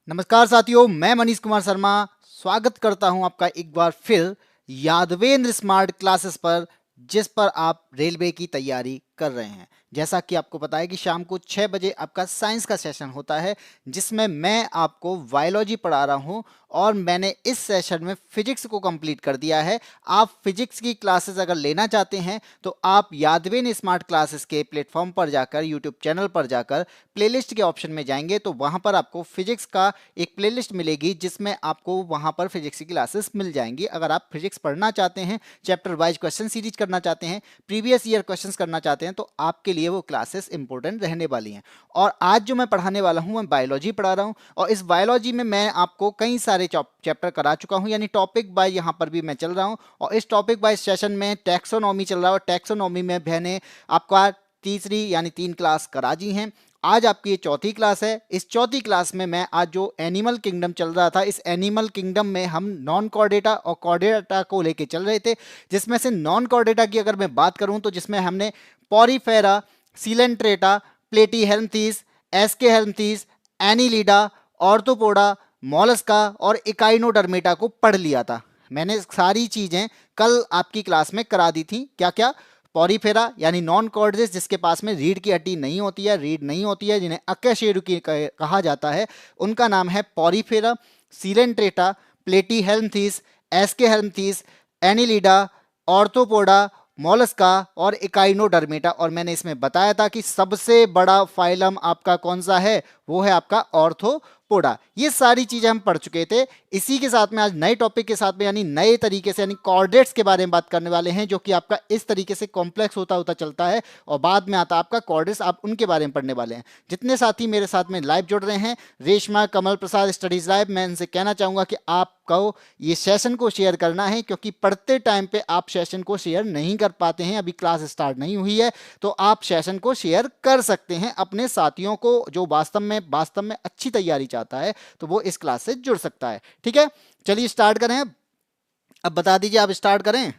नमस्कार साथियों, मैं मनीष कुमार शर्मा स्वागत करता हूं आपका एक बार फिर यादवेंद्र स्मार्ट क्लासेस पर, जिस पर आप रेलवे की तैयारी कर रहे हैं। जैसा कि आपको पता है कि शाम को 6 बजे आपका साइंस का सेशन होता है, जिसमें मैं आपको बायोलॉजी पढ़ा रहा हूं और मैंने इस सेशन में फिजिक्स को कंप्लीट कर दिया है। आप फिजिक्स की क्लासेस अगर लेना चाहते हैं तो आप यादवेंद्र स्मार्ट क्लासेस के प्लेटफॉर्म पर जाकर, यूट्यूब चैनल पर जाकर प्लेलिस्ट के ऑप्शन में जाएंगे तो वहां पर आपको फिजिक्स का एक प्लेलिस्ट मिलेगी, जिसमें आपको वहां पर फिजिक्स की क्लासेस मिल जाएंगी। अगर आप फिजिक्स पढ़ना चाहते हैं, चैप्टर वाइज क्वेश्चन सीरीज करना चाहते हैं, प्रीवियस ईयर क्वेश्चंस करना चाहते हैं, तो आपके लिए वो क्लासेस इंपॉर्टेंट रहने वाली हैं। और आज जो मैं पढ़ाने वाला हूं, मैं बायोलॉजी पढ़ा रहा हूं और इस बायोलॉजी में मैं आपको कई सारे चैप्टर करा चुका हूं, यानी टॉपिक बाय यहां पर भी मैं चल रहा हूं। और इस टॉपिक बाय सेशन में टैक्सोनॉमी चल रहा है और टैक्सोनॉमी में मैंने आपका तीसरी यानी 3 क्लास करा दी हैं। आज आपकी ये चौथी क्लास है। इस चौथी क्लास में मैं आज जो एनिमल किंगडम चल रहा था, इस एनिमल किंगडम में हम नॉन कॉर्डेटा और कॉर्डेटा को लेके चल रहे थे। जिसमें से नॉन कॉर्डेटा की अगर मैं बात करूं तो जिसमें हमने Porifera, Coelenterata, Platyhelminthes, Aschelminthes, Annelida, Arthropoda, Mollusca और इकाइनोडर्मेटा को पढ़ लिया था। मैंने सारी चीजें कल आपकी क्लास में करा दी थी। क्या क्या? पॉरीफेरा यानी नॉन कॉर्डेट्स, जिसके पास में रीढ़ की हड्डी नहीं होती है, रीढ़ नहीं होती है, जिन्हें अकशेरुकी कहा जाता है, उनका नाम है Porifera. Coelenterata, Platyhelminthes, Aschelminthes, Annelida, Arthropoda, Mollusca और इकाइनोडर्मेटा। और मैंने इसमें बताया था कि सबसे बड़ा फाइलम आपका कौन सा है, वो है आपका ऑर्थोपोडा। ये सारी चीजें हम पढ़ चुके थे। इसी के साथ में आज नए टॉपिक के साथ में यानी नए तरीके से यानी कॉर्डेट्स के बारे में बात करने वाले हैं, जो कि आपका इस तरीके से कॉम्प्लेक्स होता होता चलता है और बाद में आता आपका कॉर्डेट्स, आप उनके बारे में पढ़ने वाले हैं। जितने साथी मेरे साथ में लाइव जुड़ रहे हैं, रेशमा, कमल प्रसाद स्टडीज लाइव, मैं इनसे कहना चाहूंगा कि आपको ये सेशन को शेयर करना है, क्योंकि पढ़ते टाइम पे आप सेशन को शेयर नहीं कर पाते हैं, अभी क्लास स्टार्ट नहीं हुई है, तो आप सेशन को शेयर कर सकते हैं अपने साथियों को, जो वास्तव में अच्छी तैयारी चाहता है तो वो इस क्लास से जुड़ सकता है। ठीक है, चलिए स्टार्ट करें। अब बता दीजिए, आप स्टार्ट करें।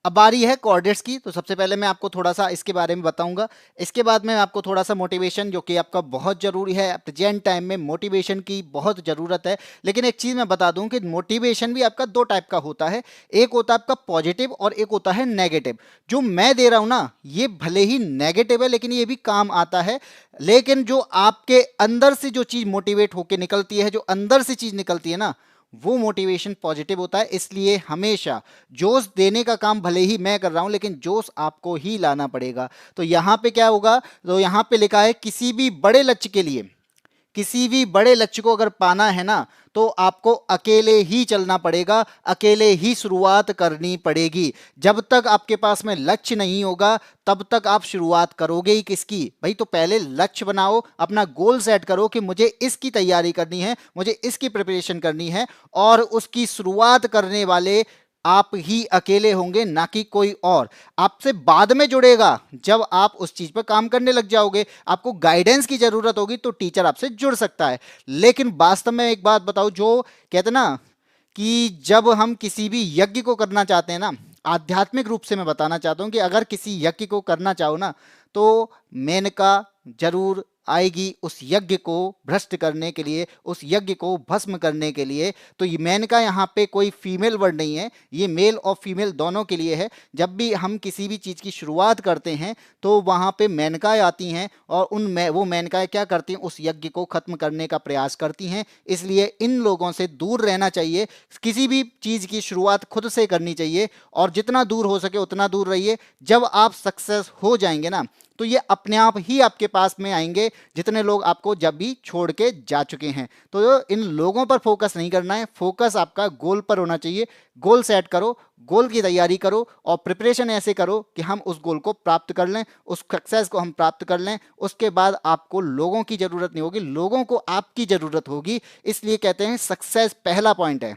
अब बारी है कॉर्डेट्स की। तो सबसे पहले मैं आपको थोड़ा सा इसके बारे में बताऊंगा। इसके बाद में आपको थोड़ा सा मोटिवेशन, जो कि आपका बहुत जरूरी है, प्रेजेंट टाइम में मोटिवेशन की बहुत जरूरत है। लेकिन एक चीज मैं बता दूं कि मोटिवेशन भी आपका दो टाइप का होता है। एक होता है आपका पॉजिटिव और एक होता है नेगेटिव। जो मैं दे रहा हूं ना, ये भले ही नेगेटिव है लेकिन ये भी काम आता है। लेकिन जो आपके अंदर से जो चीज मोटिवेट होकर निकलती है, जो अंदर से चीज निकलती है ना, वो मोटिवेशन पॉजिटिव होता है। इसलिए हमेशा जोश देने का काम भले ही मैं कर रहा हूं, लेकिन जोश आपको ही लाना पड़ेगा। तो यहां पे क्या होगा, तो यहां पे लिखा है किसी भी बड़े लक्ष्य के लिए, किसी भी बड़े लक्ष्य को अगर पाना है ना, तो आपको अकेले ही चलना पड़ेगा, अकेले ही शुरुआत करनी पड़ेगी। जब तक आपके पास में लक्ष्य नहीं होगा, तब तक आप शुरुआत करोगे ही किसकी भाई? तो पहले लक्ष्य बनाओ, अपना गोल सेट करो कि मुझे इसकी तैयारी करनी है, मुझे इसकी प्रिपरेशन करनी है, और उसकी शुरुआत करने वाले आप ही अकेले होंगे, ना कि कोई और। आपसे बाद में जुड़ेगा, जब आप उस चीज पर काम करने लग जाओगे, आपको गाइडेंस की जरूरत होगी तो टीचर आपसे जुड़ सकता है। लेकिन वास्तव में एक बात बताओ, जो कहते ना कि जब हम किसी भी यज्ञ को करना चाहते हैं ना, आध्यात्मिक रूप से मैं बताना चाहता हूं कि अगर किसी यज्ञ को करना चाहो ना, तो मेनका जरूर आएगी उस यज्ञ को भ्रष्ट करने के लिए, उस यज्ञ को भस्म करने के लिए। तो ये मेनका यहाँ पे कोई फीमेल वर्ड नहीं है, ये मेल और फीमेल दोनों के लिए है। जब भी हम किसी भी चीज की शुरुआत करते हैं तो वहां पे मेनकाएं आती हैं और वो मेनकाएं क्या करती हैं, उस यज्ञ को खत्म करने का प्रयास करती हैं। इसलिए इन लोगों से दूर रहना चाहिए। किसी भी चीज की शुरुआत खुद से करनी चाहिए और जितना दूर हो सके उतना दूर रहिए। जब आप सक्सेस हो जाएंगे ना, तो ये अपने आप ही आपके पास में आएंगे, जितने लोग आपको जब भी छोड़ के जा चुके हैं। तो इन लोगों पर फोकस नहीं करना है, फोकस आपका गोल पर होना चाहिए। गोल सेट करो, गोल की तैयारी करो और प्रिपरेशन ऐसे करो कि हम उस गोल को प्राप्त कर लें, उस सक्सेस को हम प्राप्त कर लें। उसके बाद आपको लोगों की जरूरत नहीं होगी, लोगों को आपकी जरूरत होगी। इसलिए कहते हैं सक्सेस पहला पॉइंट है।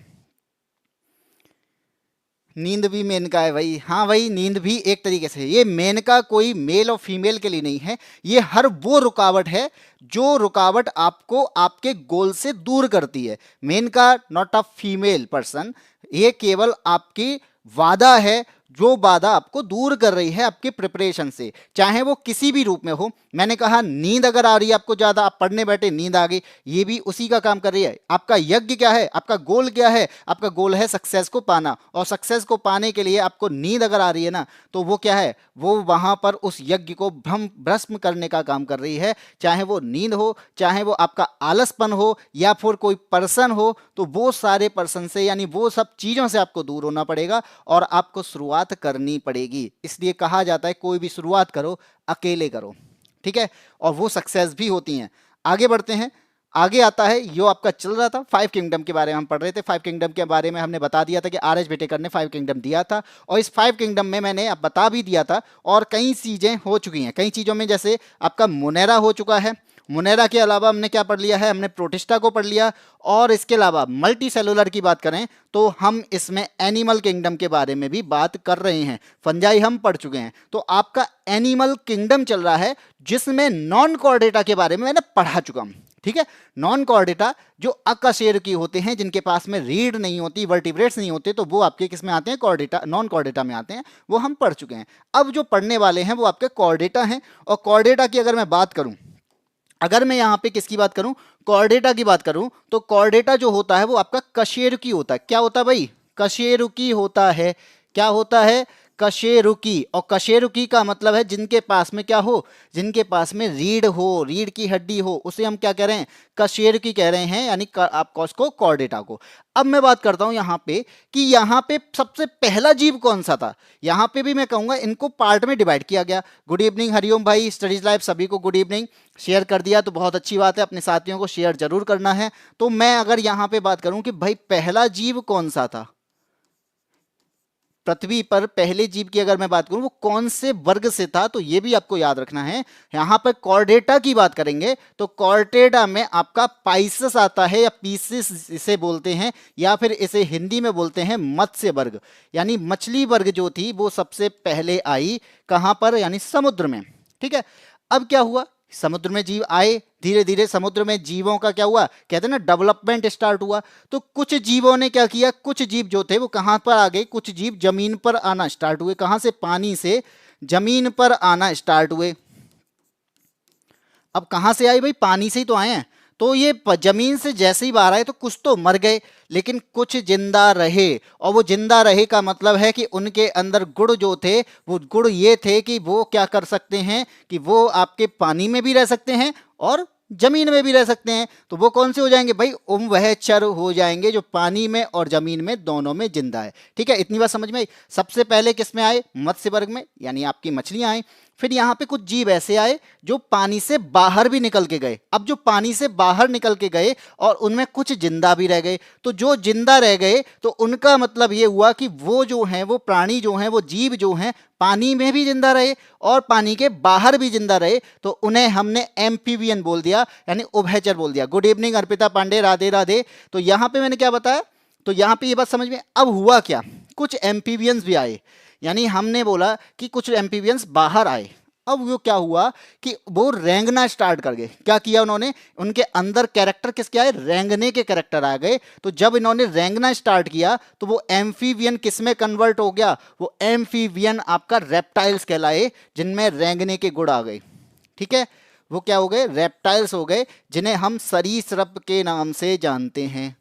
नींद भी मेनका है भाई। हाँ भाई, नींद भी एक तरीके से, ये मेनका कोई मेल और फीमेल के लिए नहीं है, ये हर वो रुकावट है जो रुकावट आपको आपके गोल से दूर करती है। Menaka not a female person, ये केवल आपकी वादा है जो बाधा आपको दूर कर रही है आपके प्रिपरेशन से, चाहे वो किसी भी रूप में हो। मैंने कहा नींद अगर आ रही है आपको ज्यादा, आप पढ़ने बैठे नींद आ गई, ये भी उसी का काम कर रही है। आपका यज्ञ क्या है, आपका गोल क्या है, आपका गोल है सक्सेस को पाना, और सक्सेस को पाने के लिए आपको नींद अगर आ रही है ना, तो वो क्या है, वो वहां पर उस यज्ञ को भस्म करने का काम कर रही है। चाहे वो नींद हो, चाहे वो आपका आलसपन हो, या फिर कोई पर्सन हो, तो वो सारे पर्सन से यानी वो सब चीजों से आपको दूर होना पड़ेगा और आपको शुरुआत करनी पड़ेगी। इसलिए कहा जाता है कोई भी शुरुआत करो अकेले करो, ठीक है, और वो सक्सेस भी होती हैं। आगे बढ़ते हैं। आगे आता है जो आपका चल रहा था 5 किंगडम के बारे में हम पढ़ रहे थे। 5 किंगडम के बारे में हमने बता दिया था कि आर एच बेटेकर ने 5 किंगडम दिया था, और इस 5 किंगडम में मैंने अब बता भी दिया था, और कई चीजें हो चुकी हैं। कई चीजों में जैसे आपका मुनेरा हो चुका है, मुनेरा के अलावा हमने क्या पढ़ लिया है, हमने प्रोटिस्टा को पढ़ लिया, और इसके अलावा मल्टी सेलुलर की बात करें तो हम इसमें एनिमल किंगडम के बारे में भी बात कर रहे हैं। फंजाई हम पढ़ चुके हैं, तो आपका एनिमल किंगडम चल रहा है जिसमें नॉन कॉर्डेटा के बारे में मैंने पढ़ा चुका हूं, ठीक है। नॉन कॉर्डेटा जो अकशेरुकी होते हैं, जिनके पास में रीढ़ नहीं होती, वर्टिब्रेट्स नहीं होते, तो वो आपके किस में आते हैं, कॉर्डेटा, नॉन कॉर्डेटा में आते हैं, वो हम पढ़ चुके हैं। अब जो पढ़ने वाले हैं वो आपके कॉर्डेटा हैं, और कॉर्डेटा की अगर मैं बात करूं, अगर मैं यहां पे किसकी बात करूं, कॉर्डेटा की बात करूं, तो कॉर्डेटा जो होता है वो आपका कशेरुकी होता है। क्या होता है भाई, कशेरुकी होता है। क्या होता है, कशेरुकी। और कशेरुकी का मतलब है जिनके पास में क्या हो, जिनके पास में रीढ़ हो, रीढ़ की हड्डी हो, उसे हम क्या कह रहे हैं, कशेरुकी कह रहे हैं, यानी आपको उसको कॉर्डेटा को। अब मैं बात करता हूं यहां पे कि यहां पे सबसे पहला जीव कौन सा था। यहां पे भी मैं कहूंगा इनको पार्ट में डिवाइड किया गया। गुड इवनिंग हरिओम भाई, स्टडीज लाइव सभी को गुड इवनिंग। शेयर कर दिया तो बहुत अच्छी बात है, अपने साथियों को शेयर जरूर करना है। तो मैं अगर यहां पे बात करूं कि भाई पहला जीव कौन सा था, पृथ्वी पर पहले जीव की अगर मैं बात करूं वो कौन से वर्ग से था, तो ये भी आपको याद रखना है। यहां पर कॉर्डेटा की बात करेंगे तो कॉर्डेटा में आपका पाइसस आता है, या पीसिस इसे बोलते हैं, या फिर इसे हिंदी में बोलते हैं मत्स्य वर्ग, यानी मछली वर्ग जो थी वो सबसे पहले आई कहां पर, यानी समुद्र में, ठीक है। अब क्या हुआ, समुद्र में जीव आए, धीरे धीरे समुद्र में जीवों का क्या हुआ, कहते हैं ना डेवलपमेंट स्टार्ट हुआ। तो कुछ जीवों ने क्या किया, कुछ जीव जो थे वो कहां पर आ गए, कुछ जीव जमीन पर आना स्टार्ट हुए। कहां से, पानी से जमीन पर आना स्टार्ट हुए। अब कहां से आए भाई, पानी से ही तो आए हैं। तो ये जमीन से जैसे ही बाहर आए तो कुछ तो मर गए, लेकिन कुछ जिंदा रहे। और वो जिंदा रहे का मतलब है कि उनके अंदर गुण जो थे, वो गुण ये थे कि वो क्या कर सकते हैं, कि वो आपके पानी में भी रह सकते हैं और जमीन में भी रह सकते हैं। तो वो कौन से हो जाएंगे भाई, वह चर हो जाएंगे जो पानी में और जमीन में दोनों में जिंदा है, ठीक है। इतनी बात समझ में आई। सबसे पहले किस में आए, मत्स्य वर्ग में, यानी आपकी मछलियां आई। फिर यहां पे कुछ जीव ऐसे आए जो पानी से बाहर भी निकल के गए। अब जो पानी से बाहर निकल के गए और उनमें कुछ जिंदा भी रह गए, तो जो जिंदा रह गए तो उनका मतलब ये हुआ कि वो जो हैं, वो प्राणी जो हैं, वो जीव जो हैं, पानी में भी जिंदा रहे और पानी के बाहर भी जिंदा रहे, तो उन्हें हमने एम्फीबियन बोल दिया, यानी उभयचर बोल दिया। Good evening Arpita Pandey, Radhe Radhe. तो यहां पे मैंने क्या बताया, तो यहां पे ये बात समझ में। अब हुआ क्या, कुछ एम्फीबियंस भी आए, यानी हमने बोला कि कुछ एम्फीबियंस बाहर आए। अब वो क्या हुआ कि वो रेंगना स्टार्ट कर गए। क्या किया उन्होंने, उनके अंदर कैरेक्टर किसके आए, रेंगने के कैरेक्टर आ गए। तो जब इन्होंने रेंगना स्टार्ट किया तो वो एम्फीबियन किस में कन्वर्ट हो गया, वो एम्फीबियन आपका रेप्टाइल्स कहलाए, जिनमें रेंगने के गुण आ गए, ठीक है। वो क्या हो गए, रेप्टाइल्स हो गए, जिन्हें हम सरीसृप के नाम से जानते हैं।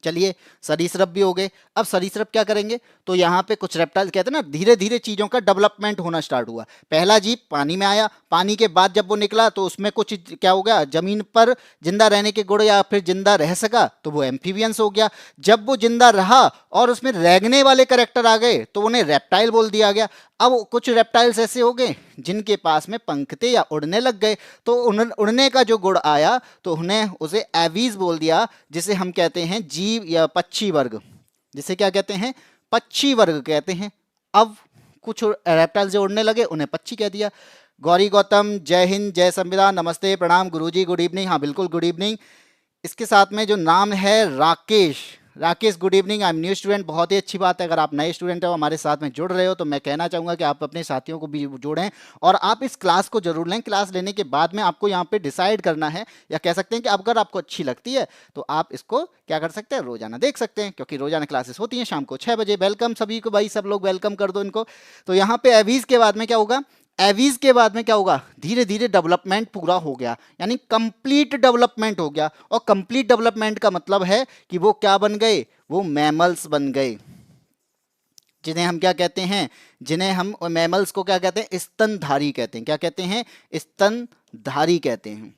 चलिए, सरीसृप भी हो गए। अब सरीसृप क्या करेंगे, तो यहाँ पे कुछ रेप्टाइल, कहते हैं ना, धीरे धीरे चीजों का डेवलपमेंट होना स्टार्ट हुआ। पहला जीव पानी में आया, पानी के बाद जब वो निकला तो उसमें कुछ क्या हो गया, जमीन पर जिंदा रहने के गुण या फिर जिंदा रह सका, तो वो एम्फीबियंस हो गया। जब वो जिंदा रहा और उसमें रेंगने वाले करेक्टर आ गए तो उन्हें रेप्टाइल बोल दिया गया। अब कुछ रेप्टाइल्स ऐसे हो गए जिनके पास में पंख थे या उड़ने लग गए, तो उड़ने का जो गुण आया तो उन्हें उसे एवीज बोल दिया, जिसे हम कहते हैं जीव या पक्षी वर्ग, जिसे क्या कहते हैं, पक्षी वर्ग कहते हैं। अब कुछ रेप्टाइल जो उड़ने लगे उन्हें पक्षी कह दिया। गौरी गौतम, जय हिंद, जय संविधान, नमस्ते, प्रणाम गुरुजी, गुड इवनिंग। हाँ बिल्कुल गुड इवनिंग। इसके साथ में जो नाम है Rakesh, Rakesh good evening, I am new student. बहुत ही अच्छी बात है, अगर आप नए स्टूडेंट हो हमारे साथ में जुड़ रहे हो तो मैं कहना चाहूँगा कि आप अपने साथियों को भी जोड़ें और आप इस क्लास को जरूर लें। क्लास लेने के बाद में आपको यहाँ पे डिसाइड करना है, या कह सकते हैं कि अगर आपको अच्छी लगती है तो आप इसको क्या कर सकते हैं, रोजाना देख सकते हैं, क्योंकि रोजाना क्लासेस होती हैं शाम को 6 बजे। वेलकम सभी को भाई, सब लोग वेलकम कर दो इनको। तो यहाँ पे एवीज के बाद में क्या होगा, एवीज के बाद में क्या होगा, धीरे धीरे डेवलपमेंट पूरा हो गया, यानी कंप्लीट डेवलपमेंट हो गया। और कंप्लीट डेवलपमेंट का मतलब है कि वो क्या बन गए, वो मैमल्स बन गए, जिन्हें हम क्या कहते हैं, जिन्हें हम मैमल्स को क्या कहते हैं, स्तनधारी कहते हैं। क्या कहते हैं, स्तनधारी कहते हैं।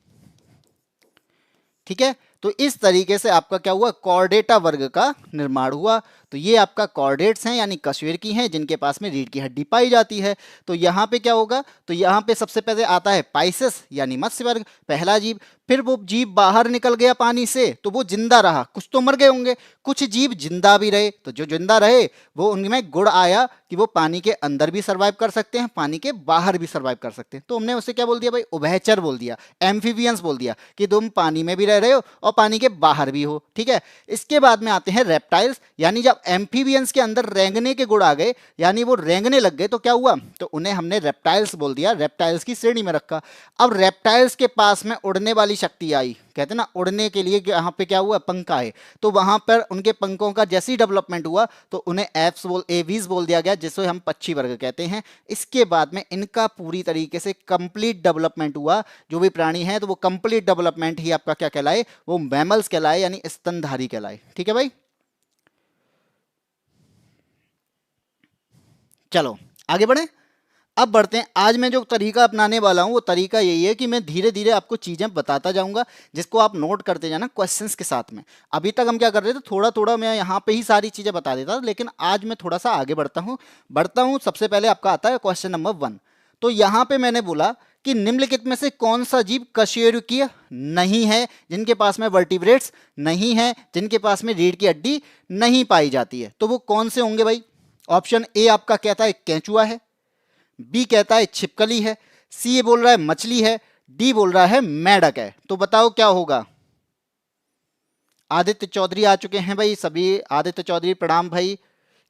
ठीक है, तो इस तरीके से आपका क्या हुआ, कॉर्डेटा वर्ग का निर्माण हुआ। तो ये आपका कॉर्डेट्स हैं, यानी कशेरुकी हैं, जिनके पास में रीढ़ की हड्डी पाई जाती है। तो यहाँ पे क्या होगा, तो यहाँ पे सबसे पहले आता है पाइसेस यानी मत्स्य वर्ग, पहला जीव। फिर वो जीव बाहर निकल गया पानी से तो वो जिंदा रहा, कुछ तो मर गए होंगे, कुछ जीव जिंदा भी रहे। तो जो जिंदा रहे वो उनमें गुण आया कि वो पानी के अंदर भी सर्वाइव कर सकते हैं, पानी के बाहर भी सर्वाइव कर सकते हैं। तो हमने उसे क्या बोल दिया भाई, उभयचर बोल दिया, एम्फीबियंस बोल दिया, कि तुम पानी में भी रह रहे हो और पानी के बाहर भी हो। ठीक है, इसके बाद में आते हैं रेप्टाइल्स, यानी जब एम्फीबियंस के अंदर रेंगने के गुण आ गए, यानी वो रेंगने लग गए, तो क्या हुआ, तो उन्हें हमने रेप्टाइल्स बोल दिया, रेप्टाइल्स की श्रेणी में रखा। अब रेप्टाइल्स के पास में उड़ने वाली शक्ति आई, कहते हैं ना उड़ने के लिए यहाँ पे क्या हुआ, पंख आए, तो वहां पर उनके पंखों का जैसी डेवलपमेंट हुआ तो उन्हें एवीज बोल दिया गया, जिसे हम पक्षी वर्ग कहते हैं। इसके बाद में इनका पूरी तरीके से कंप्लीट डेवलपमेंट हुआ। जो भी प्राणी है तो वो कंप्लीट डेवलपमेंट ही आपका क्या कहलाए, वो मैमल्स कहलाए, यानी स्तनधारी कहलाए। ठीक है भाई, चलो आगे बढ़े। अब बढ़ते हैं, आज मैं जो तरीका अपनाने वाला हूं वो तरीका यही है कि मैं धीरे धीरे आपको चीजें बताता जाऊंगा, जिसको आप नोट करते जाना क्वेश्चंस के साथ में। अभी तक हम क्या कर रहे थे, थोड़ा थोड़ा मैं यहाँ पे ही सारी चीजें बता देता था, लेकिन आज मैं थोड़ा सा आगे बढ़ता हूँ। सबसे पहले आपका आता है क्वेश्चन नंबर 1। तो यहाँ पे मैंने बोला कि निम्नलिखित में से कौन सा जीव कशेरुकीय नहीं है, जिनके पास में वर्टिब्रेट्स नहीं है, जिनके पास में रीढ़ की हड्डी नहीं पाई जाती है। तो वो कौन से होंगे भाई, ऑप्शन ए आपका कहता है केंचुआ है, बी कहता है छिपकली है, सी बोल रहा है मछली है, डी बोल रहा है मेढक है। तो बताओ क्या होगा। आदित्य चौधरी आ चुके हैं भाई सभी, आदित्य चौधरी प्रणाम भाई।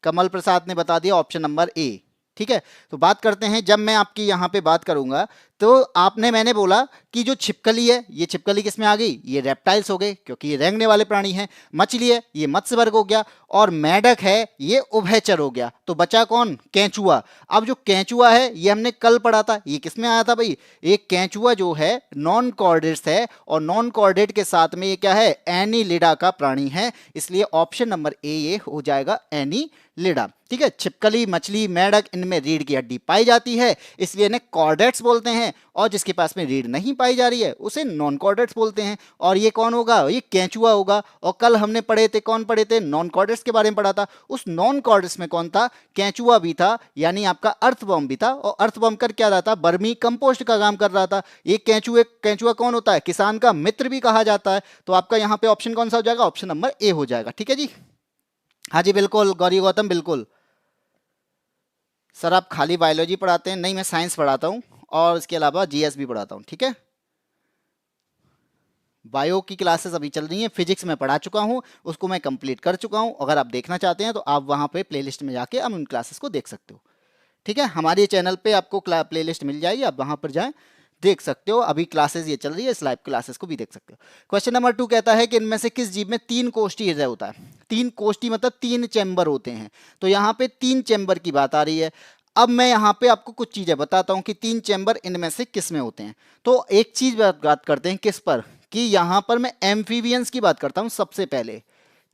कमल प्रसाद ने बता दिया ऑप्शन नंबर ए। ठीक है, तो बात करते हैं, जब मैं आपकी यहां पे बात करूंगा तो मैंने बोला कि जो छिपकली है, ये छिपकली किस में आ गई, ये रेप्टाइल्स हो गए क्योंकि ये रेंगने वाले प्राणी हैं। मछली है, ये मत्स्य वर्ग हो गया, और मेढक है, ये उभयचर हो गया। तो बचा कौन, केंचुआ। अब जो केंचुआ है ये हमने कल पढ़ा था, ये किस में आया था भाई, एक केंचुआ जो है नॉन कॉर्डेट्स है, और नॉन कॉर्डेट के साथ में ये क्या है, एनीलिडा का प्राणी है। इसलिए ऑप्शन नंबर ए ये हो जाएगा, एनीलिडा। ठीक है, छिपकली मछली मेढक इनमें रीढ़ की हड्डी पाई जाती है, इसलिए इन्हें कॉर्डेट्स बोलते हैं, और जिसके पास में रीढ़ नहीं पाई जा रही है उसे नॉन कॉर्डेट्स बोलते हैं। और ये कौन होगा, ये केंचुआ होगा। और कल हमने पढ़े थे, कौन पढ़े थे, नॉन कॉर्डेट्स के बारे में पढ़ा था। उस नॉन कॉर्डेट्स में कौन था, केंचुआ भी था, यानी आपका अर्थवर्म भी था। और अर्थवर्म कर क्या रहा था, बर्मी कंपोस्ट का काम कर रहा था। ये केंचुआ कौन होता है, किसान का मित्र भी कहा जाता है। तो आपका यहाँ पे ऑप्शन कौन सा हो जाएगा, ऑप्शन नंबर ए हो जाएगा। ठीक है जी, हाँ जी बिल्कुल, गौरी गौतम बिल्कुल। सर आप खाली बायोलॉजी पढ़ाते हैं, नहीं मैं साइंस पढ़ाता हूँ और इसके अलावा जीएस भी पढ़ाता हूँ। ठीक है, बायो की क्लासेस अभी चल रही हैं, फिजिक्स में पढ़ा चुका हूँ, उसको मैं कंप्लीट कर चुका हूँ। अगर आप देखना चाहते हैं तो आप वहाँ पे प्लेलिस्ट में जाके आप उन क्लासेस को देख सकते हो। ठीक है, हमारे चैनल पे आपको प्लेलिस्ट मिल जाएगी, आप वहाँ पर जाएं देख सकते हो। अभी क्लासेस ये चल रही है, इस लाइव क्लासेस को भी देख सकते हो। क्वेश्चन नंबर 2 कहता है कि इनमें से किस जीव में 3 कोष्ठी हृदय होता है। 3 कोष्ठी मतलब 3 चैम्बर होते हैं। तो यहाँ पे 3 चैम्बर की बात आ रही है। अब मैं यहाँ पे आपको कुछ चीजें बताता हूँ कि 3 चैम्बर इनमें से किस में होते हैं। तो एक चीज बात करते हैं किस पर, कि यहाँ पर मैं एम्फीबियंस की बात करता हूँ सबसे पहले।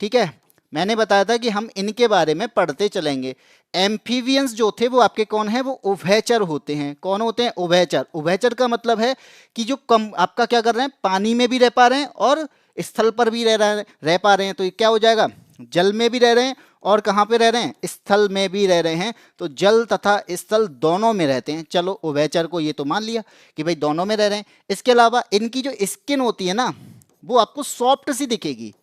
ठीक है, मैंने बताया था कि हम इनके बारे में पढ़ते चलेंगे। एम्फीबियंस जो थे वो आपके कौन है, वो उभयचर होते हैं। कौन होते हैं, उभयचर। उभयचर का मतलब है कि जो कम आपका क्या कर रहे हैं, पानी में भी रह पा रहे हैं और स्थल पर भी रह पा रहे हैं। तो ये क्या हो जाएगा, जल में भी रह रहे हैं और कहाँ पे रह रहे हैं, स्थल में भी रह रहे हैं। तो जल तथा स्थल दोनों में रहते हैं। चलो उभयचर को ये तो मान लिया कि भाई दोनों में रह रहे हैं। इसके अलावा इनकी जो स्किन होती है ना, वो आपको सॉफ्ट सी दिखेगी।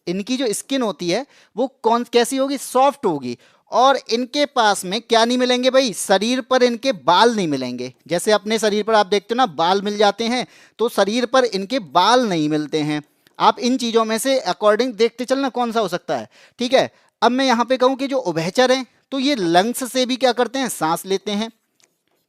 इनकी जो स्किन होती है वो कैसी होगी, सॉफ्ट होगी। और इनके पास में क्या नहीं मिलेंगे भाई, शरीर पर इनके बाल नहीं मिलेंगे। जैसे अपने शरीर पर आप देखते हो ना बाल मिल जाते हैं, तो शरीर पर इनके बाल नहीं मिलते हैं। आप इन चीजों में से अकॉर्डिंग देखते चलना कौन सा हो सकता है। ठीक है, अब मैं यहाँ पे कहूँ कि जो उभयचर हैं तो ये लंग्स से भी क्या करते हैं, सांस लेते हैं।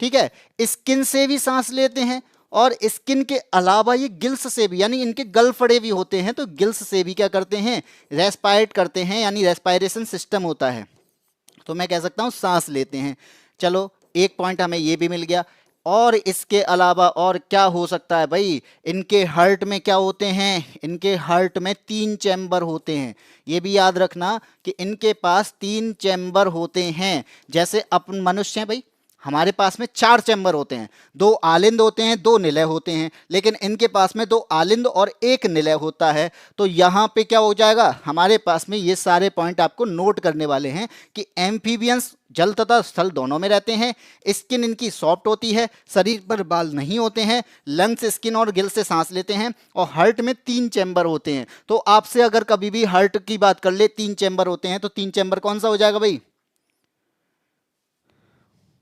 ठीक है, स्किन से भी सांस लेते हैं, और स्किन के अलावा ये गिल्स से भी, यानी इनके गलफड़े भी होते हैं, तो गिल्स से भी क्या करते हैं, रेस्पायरेट करते हैं, यानी रेस्पायरेशन सिस्टम होता है, तो मैं कह सकता हूं सांस लेते हैं। चलो एक पॉइंट हमें ये भी मिल गया। और इसके अलावा और क्या हो सकता है भाई, इनके हार्ट में क्या होते हैं, इनके हार्ट में 3 चैम्बर होते हैं। ये भी याद रखना कि इनके पास 3 चैम्बर होते हैं। जैसे अपन मनुष्य हैं भाई, हमारे पास में 4 चैम्बर होते हैं, 2 आलिंद होते हैं, 2 निलय होते हैं, लेकिन इनके पास में 2 आलिंद और 1 निलय होता है। तो यहाँ पे क्या हो जाएगा, हमारे पास में ये सारे पॉइंट आपको नोट करने वाले हैं कि एम्फीबियंस जल तथा स्थल दोनों में रहते हैं, स्किन इनकी सॉफ्ट होती है, शरीर पर बाल नहीं होते हैं, लंग्स स्किन और गिल से सांस लेते हैं, और हार्ट में 3 चैम्बर होते हैं। तो आपसे अगर कभी भी हार्ट की बात कर ले, 3 चैम्बर होते हैं, तो 3 चैम्बर कौन सा हो जाएगा भाई।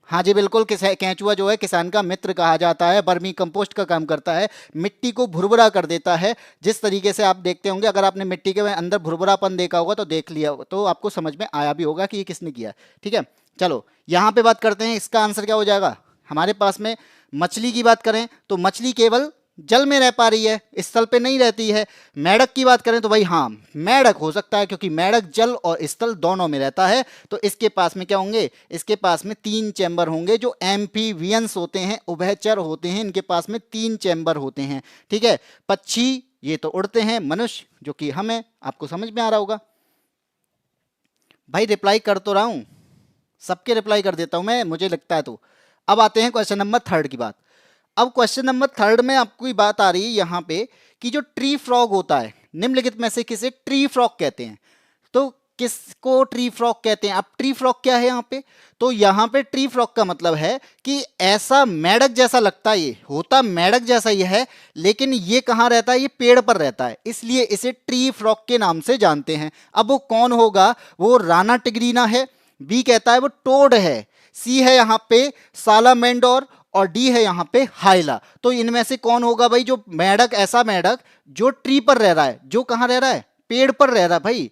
हाँ जी बिल्कुल, केंचुआ जो है किसान का मित्र कहा जाता है, बर्मी कंपोस्ट का काम करता है, मिट्टी को भुरभुरा कर देता है। जिस तरीके से आप देखते होंगे, अगर आपने मिट्टी के अंदर भुरभुरापन देखा होगा तो देख लिया तो आपको समझ में आया भी होगा कि ये किसने किया। ठीक है, चलो यहाँ पे बात करते हैं, इसका आंसर क्या हो जाएगा। हमारे पास में मछली की बात करें तो मछली केवल जल में रह पा रही है, स्थल पे नहीं रहती है। मेढक की बात करें तो भाई हाँ, मेढक हो सकता है, क्योंकि मेढक जल और स्थल दोनों में रहता है। तो इसके पास में क्या होंगे, इसके पास में 3 चैम्बर होंगे, जो एम्फीबियंस होते हैं, उभयचर होते हैं, इनके पास में 3 चैम्बर होते हैं। ठीक है, पक्षी ये तो उड़ते हैं, मनुष्य जो कि हमें, आपको समझ में आ रहा होगा भाई। रिप्लाई कर तो रहा हूं, सबके रिप्लाई कर देता हूं मैं, मुझे लगता है। तो अब आते हैं क्वेश्चन नंबर 3 की बात। अब क्वेश्चन नंबर 3 में आपको ये बात आ रही है यहाँ पे कि जो ट्री फ्रॉग होता है, निम्नलिखित में से किसे ट्री फ्रॉग कहते हैं। तो किसको ट्री फ्रॉग कहते हैं। अब ट्री फ्रॉग क्या है यहाँ पे, तो यहाँ पे ट्री फ्रॉग का मतलब है कि ऐसा मेढक जैसा लगता है, ये होता मेढक जैसा ही है, लेकिन ये कहाँ रहता है, ये पेड़ पर रहता है, इसलिए इसे ट्री फ्रॉग के नाम से जानते हैं। अब वो कौन होगा, वो राना टिग्रीना है, बी कहता है वो टोड है, सी है यहाँ पे सालामेंडोर, और डी है यहाँ पे हाइला। तो इनमें से कौन होगा भाई, जो मेढक, ऐसा मेढक जो ट्री पर रह रहा है, जो कहाँ रह रहा है, पेड़ पर रह रहा है भाई।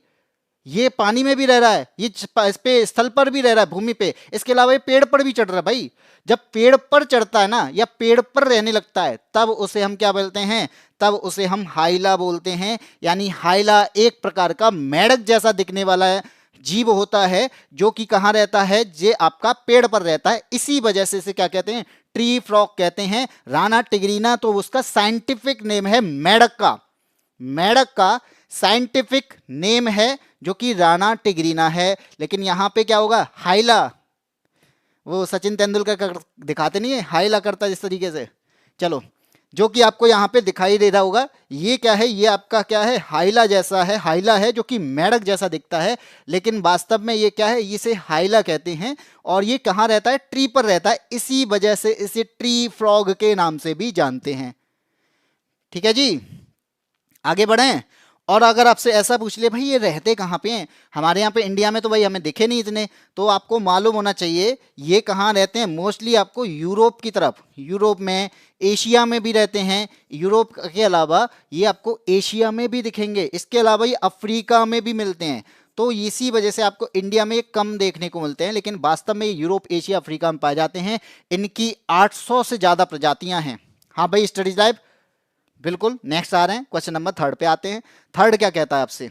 ये पानी में भी रह रहा है, ये इस पे स्थल पर भी रह रहा है, भूमि पे, इसके अलावा ये पेड़ पर भी चढ़ रहा है भाई। जब पेड़ पर चढ़ता है ना, या पेड़ पर रहने लगता है, तब उसे हम क्या बोलते हैं, तब उसे हम हाइला बोलते हैं। यानी हाइला एक प्रकार का मेढक जैसा दिखने वाला है जीव होता है, जो कि कहाँ रहता है, जे आपका पेड़ पर रहता है। इसी वजह से इसे क्या कहते हैं, ट्री फ्रॉग कहते हैं। राना टिग्रीना तो उसका साइंटिफिक नेम है मेढक का, मेढक का साइंटिफिक नेम है जो कि राना टिग्रीना है। लेकिन यहां पे क्या होगा, हाइला, वो सचिन तेंदुलकर दिखाते नहीं है, हाइला करता जिस तरीके से। चलो, जो कि आपको यहाँ पे दिखाई दे रहा होगा, ये क्या है, ये आपका क्या है, हाइला जैसा है, हाइला है जो कि मेढक जैसा दिखता है, लेकिन वास्तव में ये क्या है, इसे हाइला कहते हैं। और ये कहाँ रहता है, ट्री पर रहता है, इसी वजह से इसे ट्री फ्रॉग के नाम से भी जानते हैं। ठीक है जी, आगे बढ़ें। और अगर आपसे ऐसा पूछ ले भाई ये रहते कहाँ पे हैं, हमारे यहाँ पे इंडिया में तो भाई हमें दिखे नहीं इतने, तो आपको मालूम होना चाहिए ये कहाँ रहते हैं। मोस्टली आपको यूरोप की तरफ, यूरोप में, एशिया में भी रहते हैं। यूरोप के अलावा ये आपको एशिया में भी दिखेंगे, इसके अलावा ये अफ्रीका में भी मिलते हैं। तो इसी वजह से आपको इंडिया में कम देखने को मिलते हैं, लेकिन वास्तव में यूरोप, एशिया, अफ्रीका में पाए जाते हैं। इनकी 800 से ज़्यादा प्रजातियां हैं। हाँ भाई, स्टडीज लाइव बिल्कुल। नेक्स्ट आ रहे हैं, क्वेश्चन नंबर 3 पे आते हैं। 3 क्या कहता है आपसे,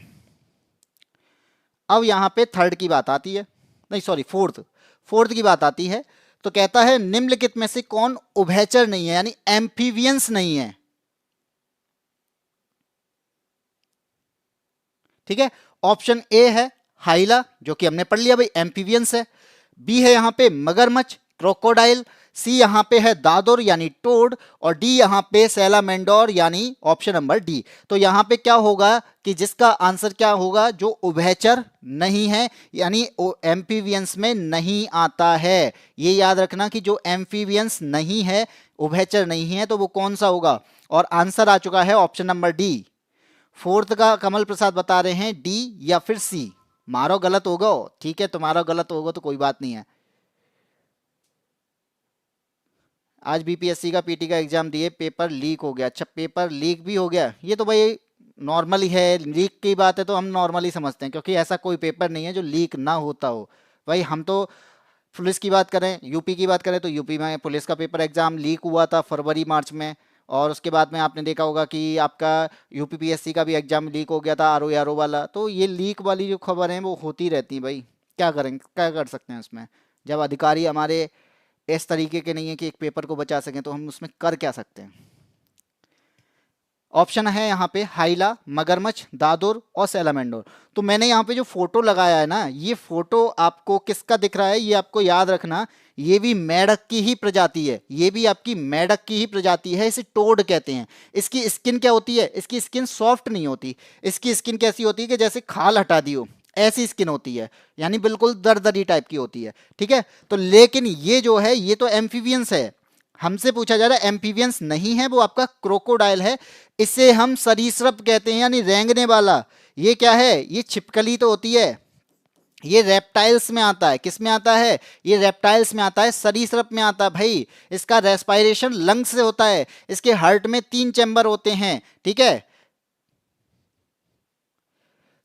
अब यहां पे 3 की बात आती है, नहीं सॉरी 4th की बात आती है। तो कहता है निम्नलिखित में से कौन उभयचर नहीं है, यानी एम्फीबियंस नहीं है। ठीक है, ऑप्शन ए है हाइला, जो कि हमने पढ़ लिया भाई, एम्फीबियंस है। बी है यहां पे मगरमच्छ, क्रोकोडाइल। सी यहां पे है दादुर यानी टोड, और डी यहां पे सैलामेंडोर यानी ऑप्शन नंबर डी। तो यहां पे क्या होगा कि जिसका आंसर क्या होगा, जो उभयचर नहीं है, यानी एम्फीबियंस में नहीं आता है। ये याद रखना कि जो एम्फीबियंस नहीं है, उभयचर नहीं है, तो वो कौन सा होगा। और आंसर आ चुका है ऑप्शन नंबर डी। 4th का कमल प्रसाद बता रहे हैं डी या फिर सी। मारो गलत होगा, ठीक है, तुम्हारा गलत होगा तो कोई बात नहीं है। आज बीपीएससी का पीटी का एग्जाम दिए, पेपर लीक हो गया। अच्छा, पेपर लीक भी हो गया, ये तो भाई नॉर्मली है, लीक की बात है तो हम नॉर्मली समझते हैं, क्योंकि ऐसा कोई पेपर नहीं है जो लीक ना होता हो। भाई हम तो पुलिस की बात करें, यूपी की बात करें तो यूपी में पुलिस का पेपर एग्जाम लीक हुआ था फरवरी मार्च में। और उसके बाद में आपने देखा होगा कि आपका यूपीपीएससी का भी एग्जाम लीक हो गया था, आरओ वाला। तो ये लीक वाली जो खबर है वो होती रहती है भाई, क्या करेंगे, क्या कर सकते हैं उसमें। जब अधिकारी हमारे इस तरीके के नहीं है कि एक पेपर को बचा सकें, तो हम उसमें कर क्या सकते हैं। ऑप्शन है यहाँ पे हाइला, मगरमच्छ, दादुर और सैलामेंडर। तो मैंने यहाँ पे जो फोटो लगाया है ना, ये फोटो आपको किसका दिख रहा है, ये आपको याद रखना, ये भी मेढक की ही प्रजाति है, ये भी आपकी मेढक की ही प्रजाति है। इसे टोड कहते हैं। इसकी स्किन क्या होती है, इसकी स्किन सॉफ्ट नहीं होती, इसकी स्किन कैसी होती है कि जैसे खाल हटा दी हो, ऐसी स्किन होती है, यानी बिल्कुल दरदरी टाइप की होती है। ठीक है, तो लेकिन ये जो है ये तो एम्फीबियंस है। हमसे पूछा जा रहा है, एम्फीबियंस नहीं है, वो आपका क्रोकोडाइल है। इसे हम सरीसृप कहते हैं, यानी रेंगने वाला। ये क्या है, ये छिपकली तो होती है, ये रेप्टाइल्स में आता है। किस में आता है, ये रेप्टाइल्स में आता है, सरीसृप में आता है भाई। इसका रेस्पायरेशन लंग्स से होता है। इसके हार्ट में 3 चैम्बर होते हैं। ठीक है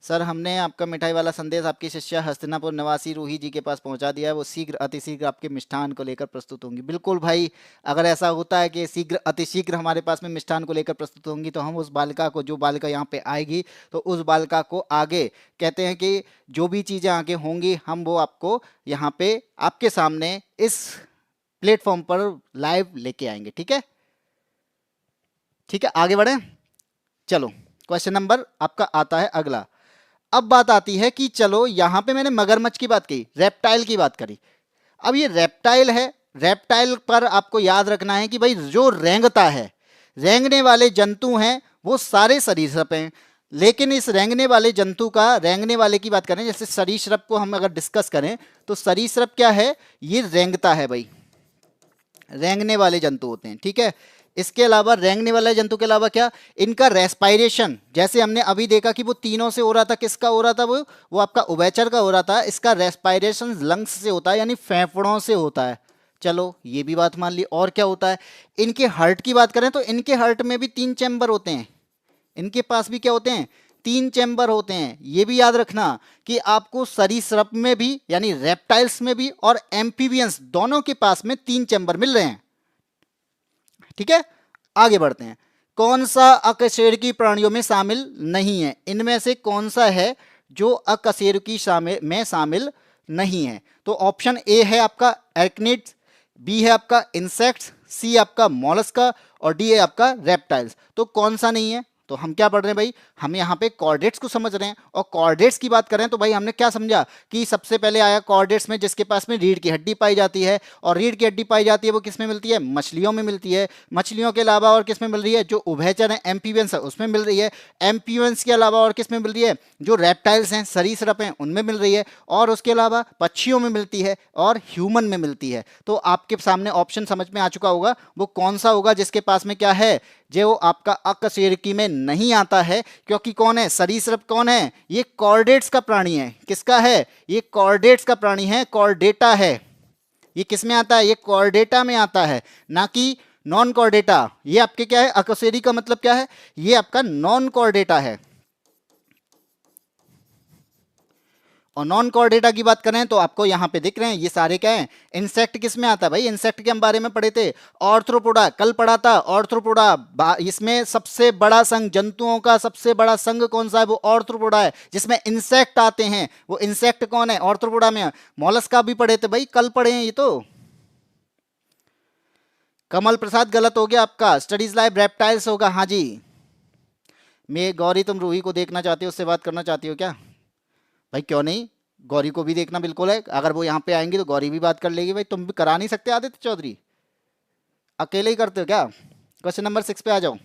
सर, हमने आपका मिठाई वाला संदेश आपकी शिष्या हस्तिनापुर निवासी रूही जी के पास पहुंचा दिया है। वो शीघ्र अतिशीघ्र आपके मिष्ठान को लेकर प्रस्तुत होंगी। बिल्कुल भाई, अगर ऐसा होता है कि शीघ्र अतिशीघ्र हमारे पास में मिष्ठान को लेकर प्रस्तुत होंगी, तो हम उस बालिका को, जो बालिका यहाँ पे आएगी, तो उस बालिका को आगे कहते हैं कि जो भी चीज़ें आगे होंगी हम वो आपको यहाँ पे आपके सामने इस प्लेटफॉर्म पर लाइव लेके आएंगे। ठीक है, ठीक है, आगे बढ़े। चलो, क्वेश्चन नंबर आपका आता है अगला। अब बात आती है कि चलो यहां पे मैंने मगरमच्छ की बात की, रेप्टाइल की बात करी। अब ये रेप्टाइल है, रेप्टाइल पर आपको याद रखना है कि भाई जो रेंगता है, रेंगने वाले जंतु हैं वो सारे सरीसृप हैं। लेकिन इस रेंगने वाले जंतु का, रेंगने वाले की बात करें, जैसे सरीसृप को हम अगर डिस्कस करें, तो सरीसृप क्या है, ये रेंगता है भाई, रेंगने वाले जंतु होते हैं। ठीक है, इसके अलावा रेंगने वाले जंतु के अलावा क्या, इनका रेस्पायरेशन, जैसे हमने अभी देखा कि वो तीनों से हो रहा था, किसका हो रहा था, वो आपका उभयचर का हो रहा था। इसका रेस्पायरेशन लंग्स से होता है, यानी फेफड़ों से होता है। चलो ये भी बात मान ली। और क्या होता है, इनके हार्ट की बात करें तो इनके हार्ट में भी 3 चैम्बर होते हैं। इनके पास भी क्या होते हैं, 3 चैम्बर होते हैं। ये भी याद रखना कि आपको सरीसृप में भी, यानी रेप्टाइल्स में भी, और एम्फीबियंस दोनों के पास में 3 चैम्बर मिल रहे हैं। ठीक है, आगे बढ़ते हैं। कौन सा अकशेरुकी प्राणियों में शामिल नहीं है, इनमें से कौन सा है जो अकशेरुकी में शामिल नहीं है। तो ऑप्शन ए है आपका एर्कनिड्स, बी है आपका इंसेक्ट्स, सी आपका मॉलस्का, और डी है आपका रेप्टाइल्स। तो कौन सा नहीं है, तो हम क्या पढ़ रहे हैं भाई, हम यहाँ पे कॉर्डेट्स को समझ रहे हैं। और कॉर्डेट्स की बात करें तो भाई हमने क्या समझा कि सबसे पहले आया कॉर्डेट्स में जिसके पास में रीढ़ की हड्डी पाई जाती है। और रीढ़ की हड्डी पाई जाती है वो किस में मिलती है, मछलियों में मिलती है। मछलियों के अलावा और किस में मिल रही है, जो उभयचर है एम्फीबियंस है उसमें मिल रही है। एम्फीबियंस के अलावा और किस में मिल रही है, जो रेप्टाइल्स हैं, सरीसृप हैं, उनमें मिल रही है। और उसके अलावा पक्षियों में मिलती है और ह्यूमन में मिलती है। तो आपके सामने ऑप्शन समझ में आ चुका होगा वो कौन सा होगा जिसके पास में क्या है, जो आपका अकशेरुकी में नहीं आता है। क्योंकि कौन है, सरीसृप कौन है, ये कॉर्डेट्स का प्राणी है। किसका है, ये कॉर्डेट्स का प्राणी है, कॉर्डेटा है। ये किस में आता है, ये कॉर्डेटा में आता है, ना कि नॉन कॉर्डेटा। ये आपके क्या है, अकशेरुकी का मतलब क्या है, ये आपका नॉन कॉर्डेटा है। और नॉन कॉर्डेटा की बात करें तो आपको यहाँ पे दिख रहे हैं ये सारे क्या हैं, इंसेक्ट। किस में आता है भाई, इंसेक्ट के हम बारे में पढ़े थे, ऑर्थ्रोपोडा, कल पढ़ा था ऑर्थ्रोपोडा। इसमें सबसे बड़ा संघ, जंतुओं का सबसे बड़ा संघ कौन सा है, वो ऑर्थ्रोपोडा है, जिसमें इंसेक्ट आते हैं। वो इंसेक्ट कौन है, ऑर्थ्रोपोडा में। मॉलस्का भी पढ़े थे भाई, कल पढ़े हैं ये तो। कमल प्रसाद गलत हो गया आपका, स्टडीज लाइव रेप्टाइल्स होगा। हाँ जी, मैं गौरी, तुम रूही को देखना चाहती हो, उससे बात करना चाहती हो क्या, भाई क्यों नहीं, गौरी को भी देखना बिल्कुल है। अगर वो यहाँ पे आएंगी तो गौरी भी बात कर लेगी। भाई तुम भी करा नहीं सकते आदित्य चौधरी, अकेले ही करते हो क्या। क्वेश्चन नंबर 6 पे आ जाओ।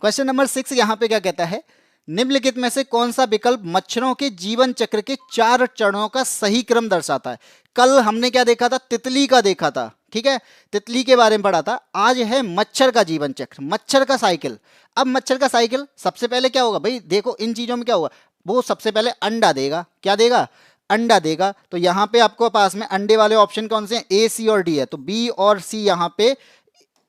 क्वेश्चन नंबर 6 यहाँ पे क्या कहता है, निम्नलिखित में से कौन सा विकल्प मच्छरों के जीवन चक्र के 4 चरणों का सही क्रम दर्शाता है। कल हमने क्या देखा था, तितली का देखा था। ठीक है, तितली के बारे में पढ़ा था। आज है मच्छर का जीवन चक्र, मच्छर का साइकिल। अब मच्छर का साइकिल सबसे पहले क्या होगा भाई, देखो इन चीजों में क्या होगा, वो सबसे पहले अंडा देगा। क्या देगा, अंडा देगा। तो यहाँ पे आपको पास में अंडे वाले ऑप्शन कौन से हैं, ए सी और डी है। तो बी और सी यहाँ पे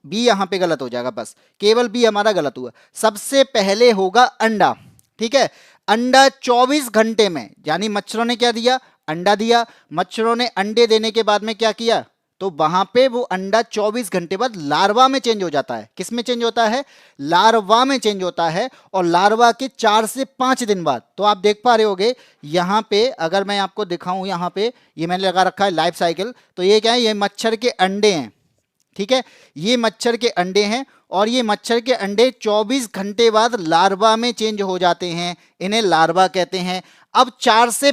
बी यहाँ पे गलत हो जाएगा, बस केवल बी हमारा गलत हुआ। सबसे पहले होगा अंडा, ठीक है। अंडा 24 घंटे में, यानी मच्छरों ने क्या दिया, अंडा दिया। मच्छरों ने अंडे देने के बाद में क्या किया, तो वहां पे वो अंडा 24 घंटे बाद लार्वा में चेंज हो जाता है। किस में चेंज होता है, लार्वा में चेंज होता है। और लार्वा के 4 से 5 दिन बाद, तो आप देख पा रहे होगे यहां पे, अगर मैं आपको दिखाऊं, यहां पे ये मैंने लगा रखा है लाइफ साइकिल, तो ये क्या है, ये मच्छर के अंडे हैं, ठीक है। ये मच्छर के अंडे हैं और ये मच्छर के अंडे 24 घंटे बाद लार्वा में चेंज हो जाते हैं, इन्हें लार्वा कहते हैं। अब 4 से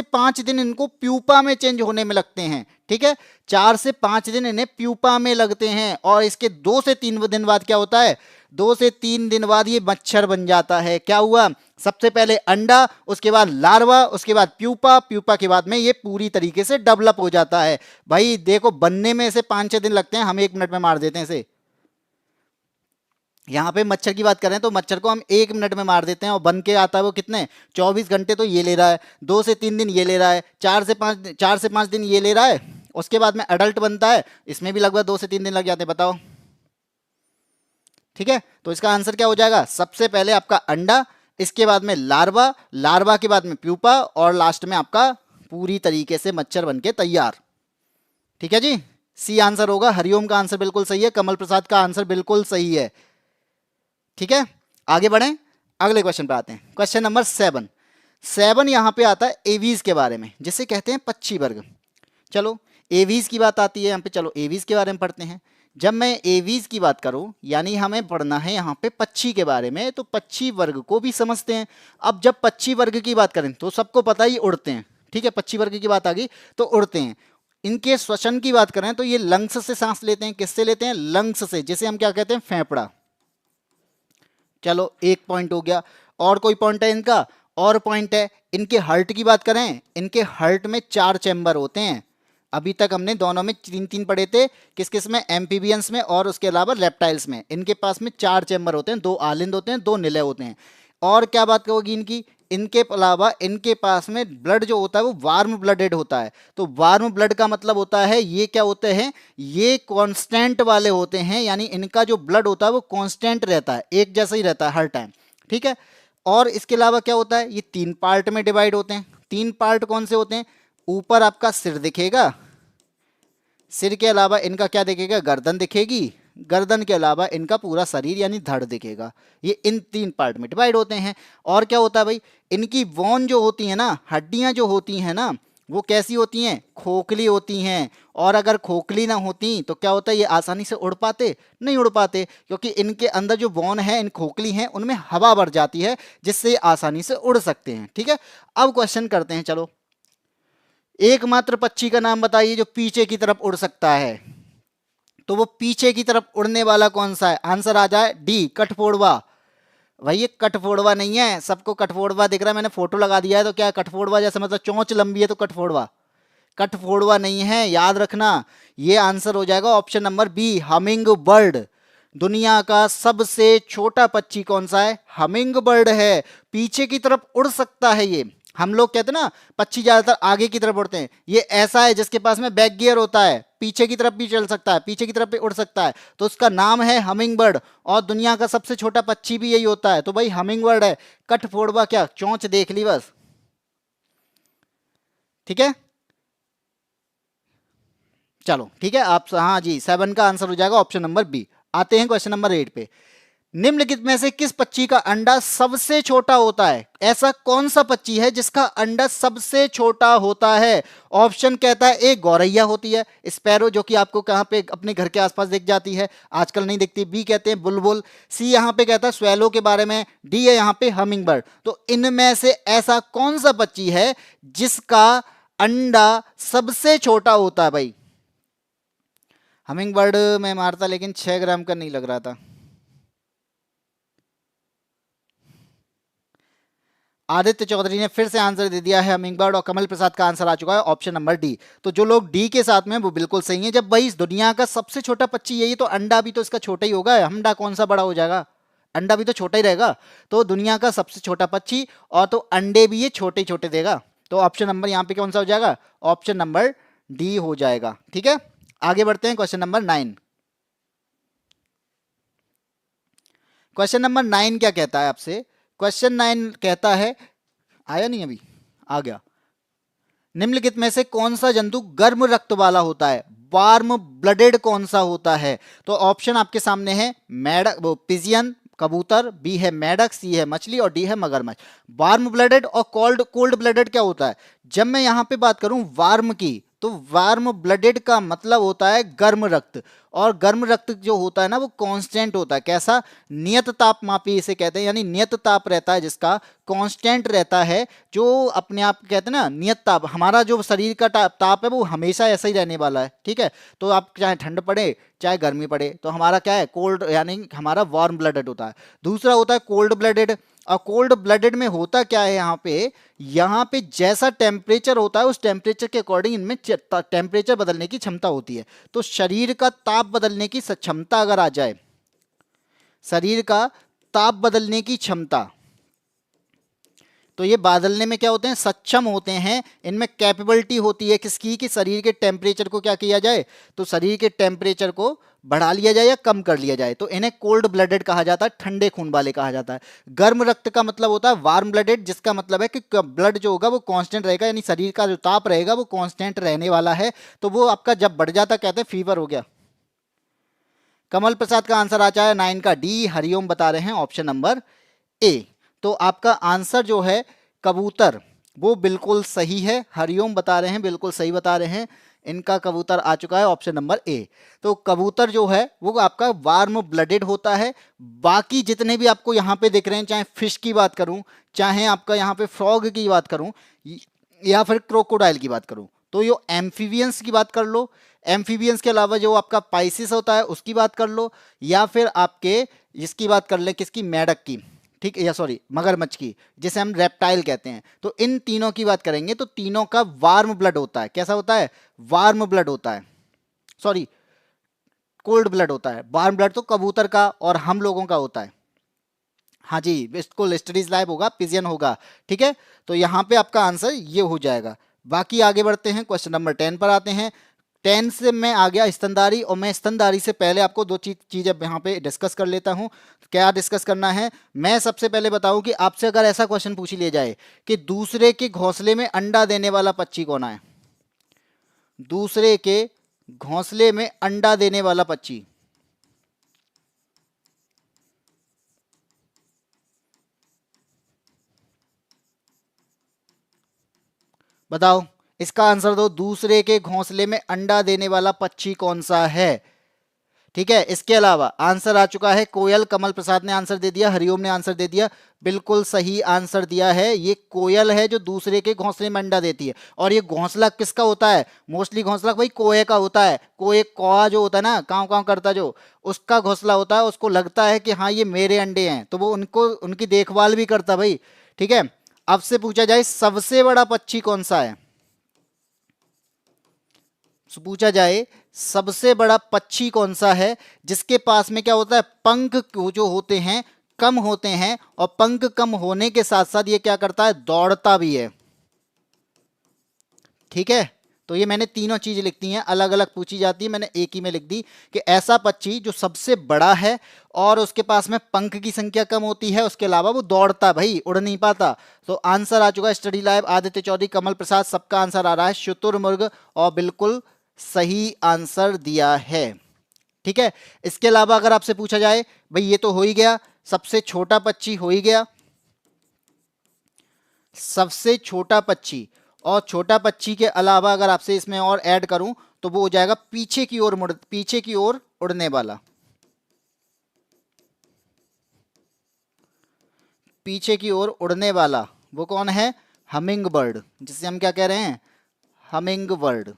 5 दिन इनको प्यूपा में चेंज होने में लगते हैं, ठीक है। 4 से 5 दिन इन्हें प्यूपा में लगते हैं और इसके 2 से 3 दिन बाद क्या होता है, 2 से 3 दिन बाद ये मच्छर बन जाता है। क्या हुआ, सबसे पहले अंडा, उसके बाद लार्वा, उसके बाद प्यूपा, प्यूपा के बाद में ये पूरी तरीके से डेवलप हो जाता है। भाई देखो, बनने में इसे 5-6 दिन लगते हैं, हम 1 मिनट में मार देते हैं इसे। यहां पे मच्छर की बात करें तो मच्छर को हम 1 मिनट में मार देते हैं और बन के आता है वो कितने, 24 घंटे तो ये ले रहा है, 2 से 3 दिन ये ले रहा है, 4 से 5 दिन ये ले रहा है, उसके बाद में अडल्ट बनता है, इसमें भी लगभग 2 से 3 दिन लग जाते हैं, बताओ। ठीक है, तो इसका आंसर क्या हो जाएगा, सबसे पहले आपका अंडा, इसके बाद में लार्वा, लार्वा के बाद में प्यूपा और लास्ट में आपका पूरी तरीके से मच्छर बन के तैयार। ठीक है जी, सी आंसर होगा। हरिओम का आंसर बिल्कुल सही है, कमल प्रसाद का आंसर बिल्कुल सही है। ठीक है, आगे बढ़ें, अगले क्वेश्चन पे आते हैं। क्वेश्चन नंबर 7 यहां पे आता है एवीज के बारे में, जिसे कहते हैं पक्षी वर्ग। चलो एवीज की बात आती है यहाँ पे, चलो एवीज के बारे में पढ़ते हैं। जब मैं एवीज की बात करूं, यानी हमें पढ़ना है यहाँ पे पक्षी के बारे में, तो पक्षी वर्ग को भी समझते हैं। अब जब पक्षी वर्ग की बात करें तो सबको पता ही उड़ते हैं, ठीक है। पक्षी वर्ग की बात आ गई तो उड़ते हैं। इनके श्वसन की बात करें तो ये लंग्स से सांस लेते हैं। किससे लेते हैं, लंग्स से, जिसे हम क्या कहते हैं, फेफड़ा। चलो एक पॉइंट हो गया। और कोई पॉइंट है इनका, और पॉइंट है इनके हार्ट की बात करें, इनके हार्ट में 4 चैम्बर होते हैं। अभी तक हमने दोनों में 3-3 पढ़े थे, किस किस में, एम्फीबियंस में और उसके अलावा रेप्टाइल्स में। इनके पास में 4 चैम्बर होते हैं, 2 आलिंद होते हैं, 2 निलय होते हैं। और क्या बात होगी इनकी, इनके अलावा इनके पास में ब्लड जो होता है वो वार्म ब्लडेड होता है। तो वार्म ब्लड का मतलब होता है ये क्या होते हैं, ये कांस्टेंट वाले होते हैं, यानी इनका जो ब्लड होता है वो कांस्टेंट रहता है, एक जैसा ही रहता है हर टाइम, ठीक है। और इसके अलावा क्या होता है, ये 3 पार्ट में डिवाइड होते हैं। 3 पार्ट कौन से होते हैं, ऊपर आपका सिर दिखेगा, सिर के अलावा इनका क्या दिखेगा, गर्दन दिखेगी, गर्दन के अलावा इनका पूरा शरीर यानी धड़ दिखेगा। ये इन 3 पार्ट में डिवाइड होते हैं। और क्या होता है भाई, इनकी बोन जो होती है ना, हड्डियां जो होती हैं ना, वो कैसी होती हैं, खोखली होती हैं। और अगर खोखली ना होती तो क्या होता है, ये आसानी से उड़ पाते, नहीं उड़ पाते, क्योंकि इनके अंदर जो बोन है, इन खोखली हैं, उनमें हवा भर जाती है, जिससे ये आसानी से उड़ सकते हैं। ठीक है, अब क्वेश्चन करते हैं। चलो एकमात्र पक्षी का नाम बताइए जो पीछे की तरफ उड़ सकता है। तो वो पीछे की तरफ उड़ने वाला कौन सा है, आंसर आ जाए डी, कठफोड़वा। भाई ये कठफोड़वा नहीं है, सबको कठफोड़वा दिख रहा है, मैंने फोटो लगा दिया है, तो क्या कठफोड़वा जैसे मतलब चोंच लंबी है तो कठफोड़वा, कठफोड़वा नहीं है, याद रखना। ये आंसर हो जाएगा option number B, hummingbird. दुनिया का सबसे छोटा पक्षी कौन सा है, हमिंग बर्ड है। पीछे की तरफ उड़ सकता है ये। हम लोग कहते हैं ना पक्षी ज्यादातर आगे की तरफ उड़ते हैं, ये ऐसा है जिसके पास में बैक गियर होता है, पीछे की तरफ भी चल सकता है, पीछे की तरफ भी उड़ सकता है, तो उसका नाम है हमिंग बर्ड। और दुनिया का सबसे छोटा पक्षी भी यही होता है, तो भाई हमिंग बर्ड है। कठफोड़वा क्या, चोंच देख ली बस। ठीक है, चलो ठीक है, आप हाँ जी, 7 का आंसर हो जाएगा ऑप्शन नंबर बी। आते हैं क्वेश्चन नंबर 8 पे। निम्नलिखित में से किस पक्षी का अंडा सबसे छोटा होता है, ऐसा कौन सा पक्षी है जिसका अंडा सबसे छोटा होता है। ऑप्शन कहता है ए गौरैया होती है, स्पैरो, जो कि आपको कहां पे अपने घर के आसपास दिख जाती है, आजकल नहीं दिखती। बी कहते हैं बुलबुल। सी यहां पे कहता है स्वेलो के बारे में। डी है यहां पे हमिंग बर्ड। तो इनमें से ऐसा कौन सा पक्षी है जिसका अंडा सबसे छोटा होता है भाई। हमिंग बर्ड में मारता लेकिन 6 ग्राम का नहीं लग रहा था। आदित्य चौधरी ने फिर से आंसर दे दिया है हमिंग बर्ड, और कमल प्रसाद का आंसर आ चुका है ऑप्शन नंबर डी। तो जो लोग डी के साथ में वो बिल्कुल सही है। जब भाई इस दुनिया का सबसे छोटा पक्षी यही तो अंडा भी तो इसका छोटा ही होगा, अंडा कौन सा बड़ा हो जाएगा, अंडा भी तो छोटा ही रहेगा। तो दुनिया का सबसे छोटा पक्षी, और तो अंडे भी ये छोटे छोटे देगा। तो ऑप्शन नंबर यहाँ पे कौन सा हो जाएगा, ऑप्शन नंबर डी हो जाएगा। ठीक है, आगे बढ़ते हैं क्वेश्चन नंबर 9। क्वेश्चन नंबर 9 क्या कहता है आपसे? क्वेश्चन 9 कहता है, आया नहीं अभी, आ गया। निम्नलिखित में से कौन सा जंतु गर्म रक्त वाला होता है? वार्म ब्लडेड कौन सा होता है? तो ऑप्शन आपके सामने है, मेढक, वो पिजियन कबूतर, बी है मेढक, सी है मछली और डी है मगरमच्छ। वार्म ब्लडेड और कोल्ड कोल्ड ब्लडेड क्या होता है? जब मैं यहां पे बात करूं वार्म की, तो वार्म ब्लडेड का मतलब होता है गर्म रक्त। और गर्म रक्त जो होता है ना, वो कांस्टेंट होता है। कैसा? नियत तापमापी इसे कहते हैं, यानी नियत ताप रहता है जिसका, कांस्टेंट रहता है, जो अपने आप कहते हैं ना नियत ताप। हमारा जो शरीर का ताप है वो हमेशा ऐसा ही रहने वाला है, ठीक है। तो आप चाहे ठंड पड़े चाहे गर्मी पड़े, तो हमारा क्या है? कोल्ड, यानी हमारा वार्म ब्लडेड होता है। दूसरा होता है कोल्ड ब्लडेड। और कोल्ड ब्लडेड में होता क्या है, यहाँ पे जैसा टेम्परेचर होता है उस टेम्परेचर के अकॉर्डिंग इनमें टेम्परेचर बदलने की क्षमता होती है। तो शरीर का ताप बदलने की क्षमता अगर आ जाए, शरीर का ताप बदलने की क्षमता, तो ये बदलने में क्या होते हैं? सक्षम होते हैं। इनमें कैपेबिलिटी होती है किसकी? कि शरीर के टेम्परेचर को क्या किया जाए? तो शरीर के टेम्परेचर को बढ़ा लिया जाए या कम कर लिया जाए। तो इन्हें कोल्ड ब्लडेड कहा जाता है, ठंडे खून वाले कहा जाता है। गर्म रक्त का मतलब होता है वार्म ब्लडेड, जिसका मतलब है कि ब्लड जो होगा वो कांस्टेंट रहेगा, यानी शरीर का जो ताप रहेगा वो कांस्टेंट रहने वाला है। तो वो आपका जब बढ़ जाता कहते हैं फीवर हो गया। कमल प्रसाद का आंसर आ जाए 9 का डी। हरिओम बता रहे हैं ऑप्शन नंबर ए। तो आपका आंसर जो है कबूतर, वो बिल्कुल सही है। हरिओम बता रहे हैं, बिल्कुल सही बता रहे हैं। इनका कबूतर आ चुका है ऑप्शन नंबर ए। तो कबूतर जो है वो आपका वार्म ब्लडेड होता है। बाकी जितने भी आपको यहाँ पे दिख रहे हैं, चाहे फिश की बात करूं, चाहे आपका यहाँ पे फ्रॉग की बात करूं, या फिर क्रोकोडाइल की बात करूं, तो ये एम्फीबियंस की बात कर लो। एम्फीबियंस के अलावा जो आपका पाइसिस होता है उसकी बात कर लो, या फिर आपके इसकी बात कर ले, किसकी? मेढक की, ठीक है, या सॉरी मगरमच्छ की, जिसे हम रेप्टाइल कहते हैं। तो इन तीनों की बात करेंगे तो तीनों का वार्म ब्लड होता है। कैसा होता है? वार्म ब्लड होता है, सॉरी कोल्ड ब्लड होता है। वार्म ब्लड तो कबूतर का और हम लोगों का होता है। हाँ जी, इसको स्टडीज लाइव होगा, पिजियन होगा, ठीक है। तो यहाँ पे आपका आंसर ये हो जाएगा। बाकी आगे बढ़ते हैं, क्वेश्चन नंबर 10 पर आते हैं। 10 से मैं आ गया स्तनधारी, और मैं स्तनधारी से पहले आपको दो चीजें यहाँ पे डिस्कस कर लेता हूँ। क्या डिस्कस करना है? मैं सबसे पहले बताऊं कि आपसे अगर ऐसा क्वेश्चन पूछ लिया जाए कि दूसरे के घोंसले में अंडा देने वाला पक्षी कौन है? दूसरे के घोंसले में अंडा देने वाला पक्षी, बताओ। इसका आंसर दो। दूसरे के घोंसले में अंडा देने वाला पक्षी कौन सा है? ठीक है। इसके अलावा आंसर आ चुका है कोयल। कमल प्रसाद ने आंसर दे दिया, हरिओम ने आंसर दे दिया, बिल्कुल सही आंसर दिया है। ये कोयल है जो दूसरे के घोंसले में अंडा देती है। और ये घोंसला किसका होता है? मोस्टली घोंसला भाई कोए का होता है। कोए, कौआ जो होता है ना, काव काव करता जो, उसका घोंसला होता है। उसको लगता है कि हाँ ये मेरे अंडे हैं, तो वो उनको उनकी देखभाल भी करता भाई, ठीक है। अब से पूछा जाए सबसे बड़ा पक्षी कौन सा है, पूछा जाए सबसे बड़ा पक्षी कौन सा है जिसके पास में क्या होता है? पंख जो होते हैं कम होते हैं, और पंख कम होने के साथ साथ ये क्या करता है? दौड़ता भी है, ठीक है। तो ये मैंने तीनों चीज लिख दी हैं, अलग अलग पूछी जाती है, मैंने एक ही में लिख दी कि ऐसा पक्षी जो सबसे बड़ा है और उसके पास में पंख की संख्या कम होती है, उसके अलावा वो दौड़ता भाई, उड़ नहीं पाता। तो आंसर आ चुका है स्टडी लाइव, आदित्य चौधरी, कमल प्रसाद, सबका आंसर आ रहा है शुतुरमुर्ग, और बिल्कुल सही आंसर दिया है, ठीक है। इसके अलावा अगर आपसे पूछा जाए, भाई ये तो हो ही गया, सबसे छोटा पक्षी हो ही गया, सबसे छोटा पक्षी। और छोटा पक्षी के अलावा अगर आपसे इसमें और ऐड करूं तो वो हो जाएगा पीछे की ओर पीछे की ओर उड़ने वाला, पीछे की ओर उड़ने वाला वो कौन है? हमिंग बर्ड, जिसे हम क्या कह रहे हैं? हमिंग बर्ड,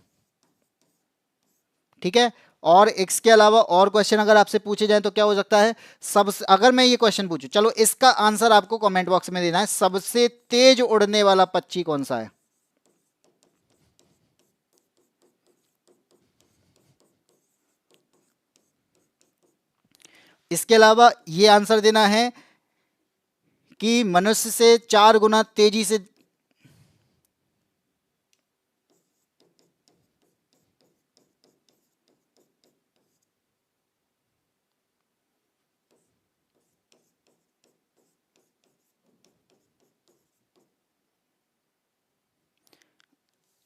ठीक है। और इसके अलावा और क्वेश्चन अगर आपसे पूछे जाए तो क्या हो सकता है? सबसे, अगर मैं ये क्वेश्चन पूछूं, चलो इसका आंसर आपको कमेंट बॉक्स में देना है, सबसे तेज उड़ने वाला पक्षी कौन सा है? इसके अलावा ये आंसर देना है कि मनुष्य से 4 गुना तेजी से,